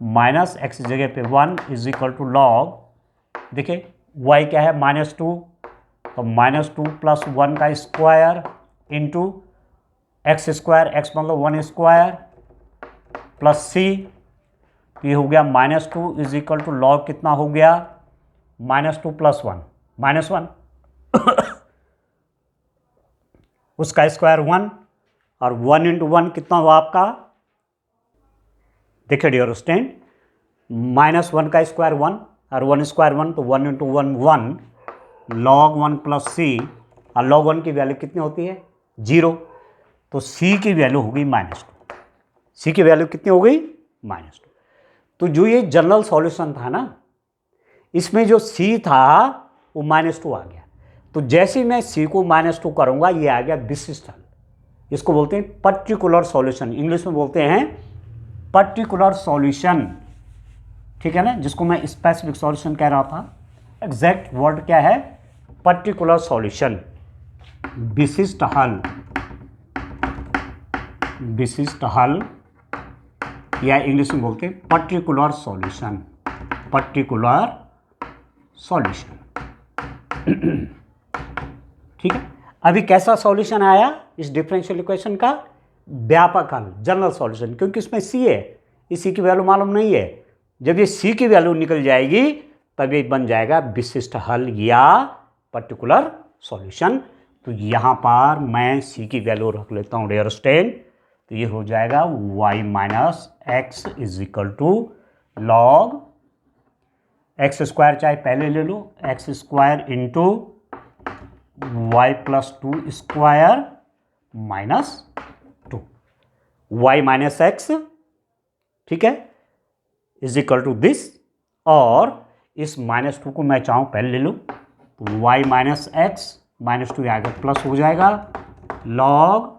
माइनस x की जगह पे 1 इज इक्वल टू लॉग, देखिए y क्या है -2, तो -2 प्लस 1 का square into x square, x मतलब 1 स्क्वायर प्लस c, तो ये हो गया -2 इज इक्वल टू लॉग कितना हो गया -2 प्लस 1 -1 उसका स्क्वायर 1 और 1 इंटू 1 कितना हुआ आपका, देखिए डियर स्टूडेंट, -1 का स्क्वायर 1 और 1 स्क्वायर 1, तो 1 इंटू 1 1 लॉग 1 प्लस सी, और लॉग 1 की वैल्यू कितनी होती है 0, तो c की वैल्यू हो गई -2, c की वैल्यू कितनी हो गई -2। तो जो ये जनरल सॉल्यूशन था ना, इसमें जो c था वो -2 आ गया, तो जैसे मैं c को -2 करूंगा ये आ गया विशिष्ट हल, इसको बोलते हैं पर्टिकुलर सॉल्यूशन, इंग्लिश में बोलते हैं पर्टिकुलर सॉल्यूशन, ठीक है ना, जिसको मैं स्पेसिफिक सॉल्यूशन कह रहा था, एग्जैक्ट वर्ड क्या है पर्टिकुलर सॉल्यूशन, विशिष्ट हल, विशिष्ट हल, या इंग्लिश में बोलते हैं पर्टिकुलर सॉल्यूशन, पर्टिकुलर सॉल्यूशन। ठीक है, अभी कैसा सॉल्यूशन आया इस डिफरेंशियल इक्वेशन का, व्यापक हल, जनरल सॉल्यूशन, क्योंकि इसमें c है, इस c की वैल्यू मालूम नहीं है, जब ये c की वैल्यू निकल जाएगी तब ये बन जाएगा विशिष्ट हल या पर्टिकुलर सॉल्यूशन। तो यहाँ पर मैं c की वैल्यू रख लेता हूँ डियर स्टूडेंट, तो ये हो जाएगा y minus x is equal to log x square, चाहे पहले ले लो x square into y plus 2 square minus 2, y minus x, ठीक है, इज इक्वल टू दिस, और इस -2 को मैं चाहूँ पहले ले लूँ, तो वाई माइनस एक्स -2 आएगा प्लस हो जाएगा लॉग,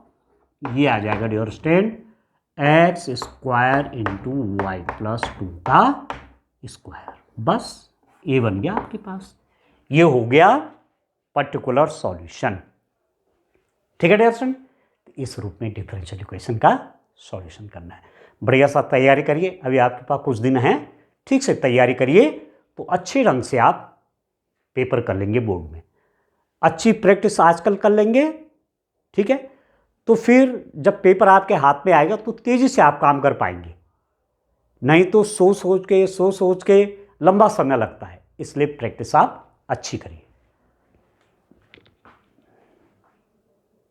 ये आ जाएगा dear student x square into y plus 2 का स्क्वायर, बस ये बन गया आपके पास, ये हो गया पर्टिकुलर सॉल्यूशन। ठीक है डियर स्टूडेंट, इस रूप में डिफरेंशियल इक्वेशन का सॉल्यूशन करना है, बढ़िया सा तैयारी करिए, अभी आपके पास कुछ दिन हैं, ठीक से तैयारी करिए तो अच्छे ढंग से आप पेपर कर लेंगे बोर्ड में, अच्छी प्रैक्टिस आजकल कर लेंगे, ठीक है, तो फिर जब पेपर आपके हाथ में आएगा तो तेजी से आप काम कर पाएंगे, नहीं तो सोच सोच के लंबा समय लगता है, इसलिए प्रैक्टिस आप अच्छी करिए।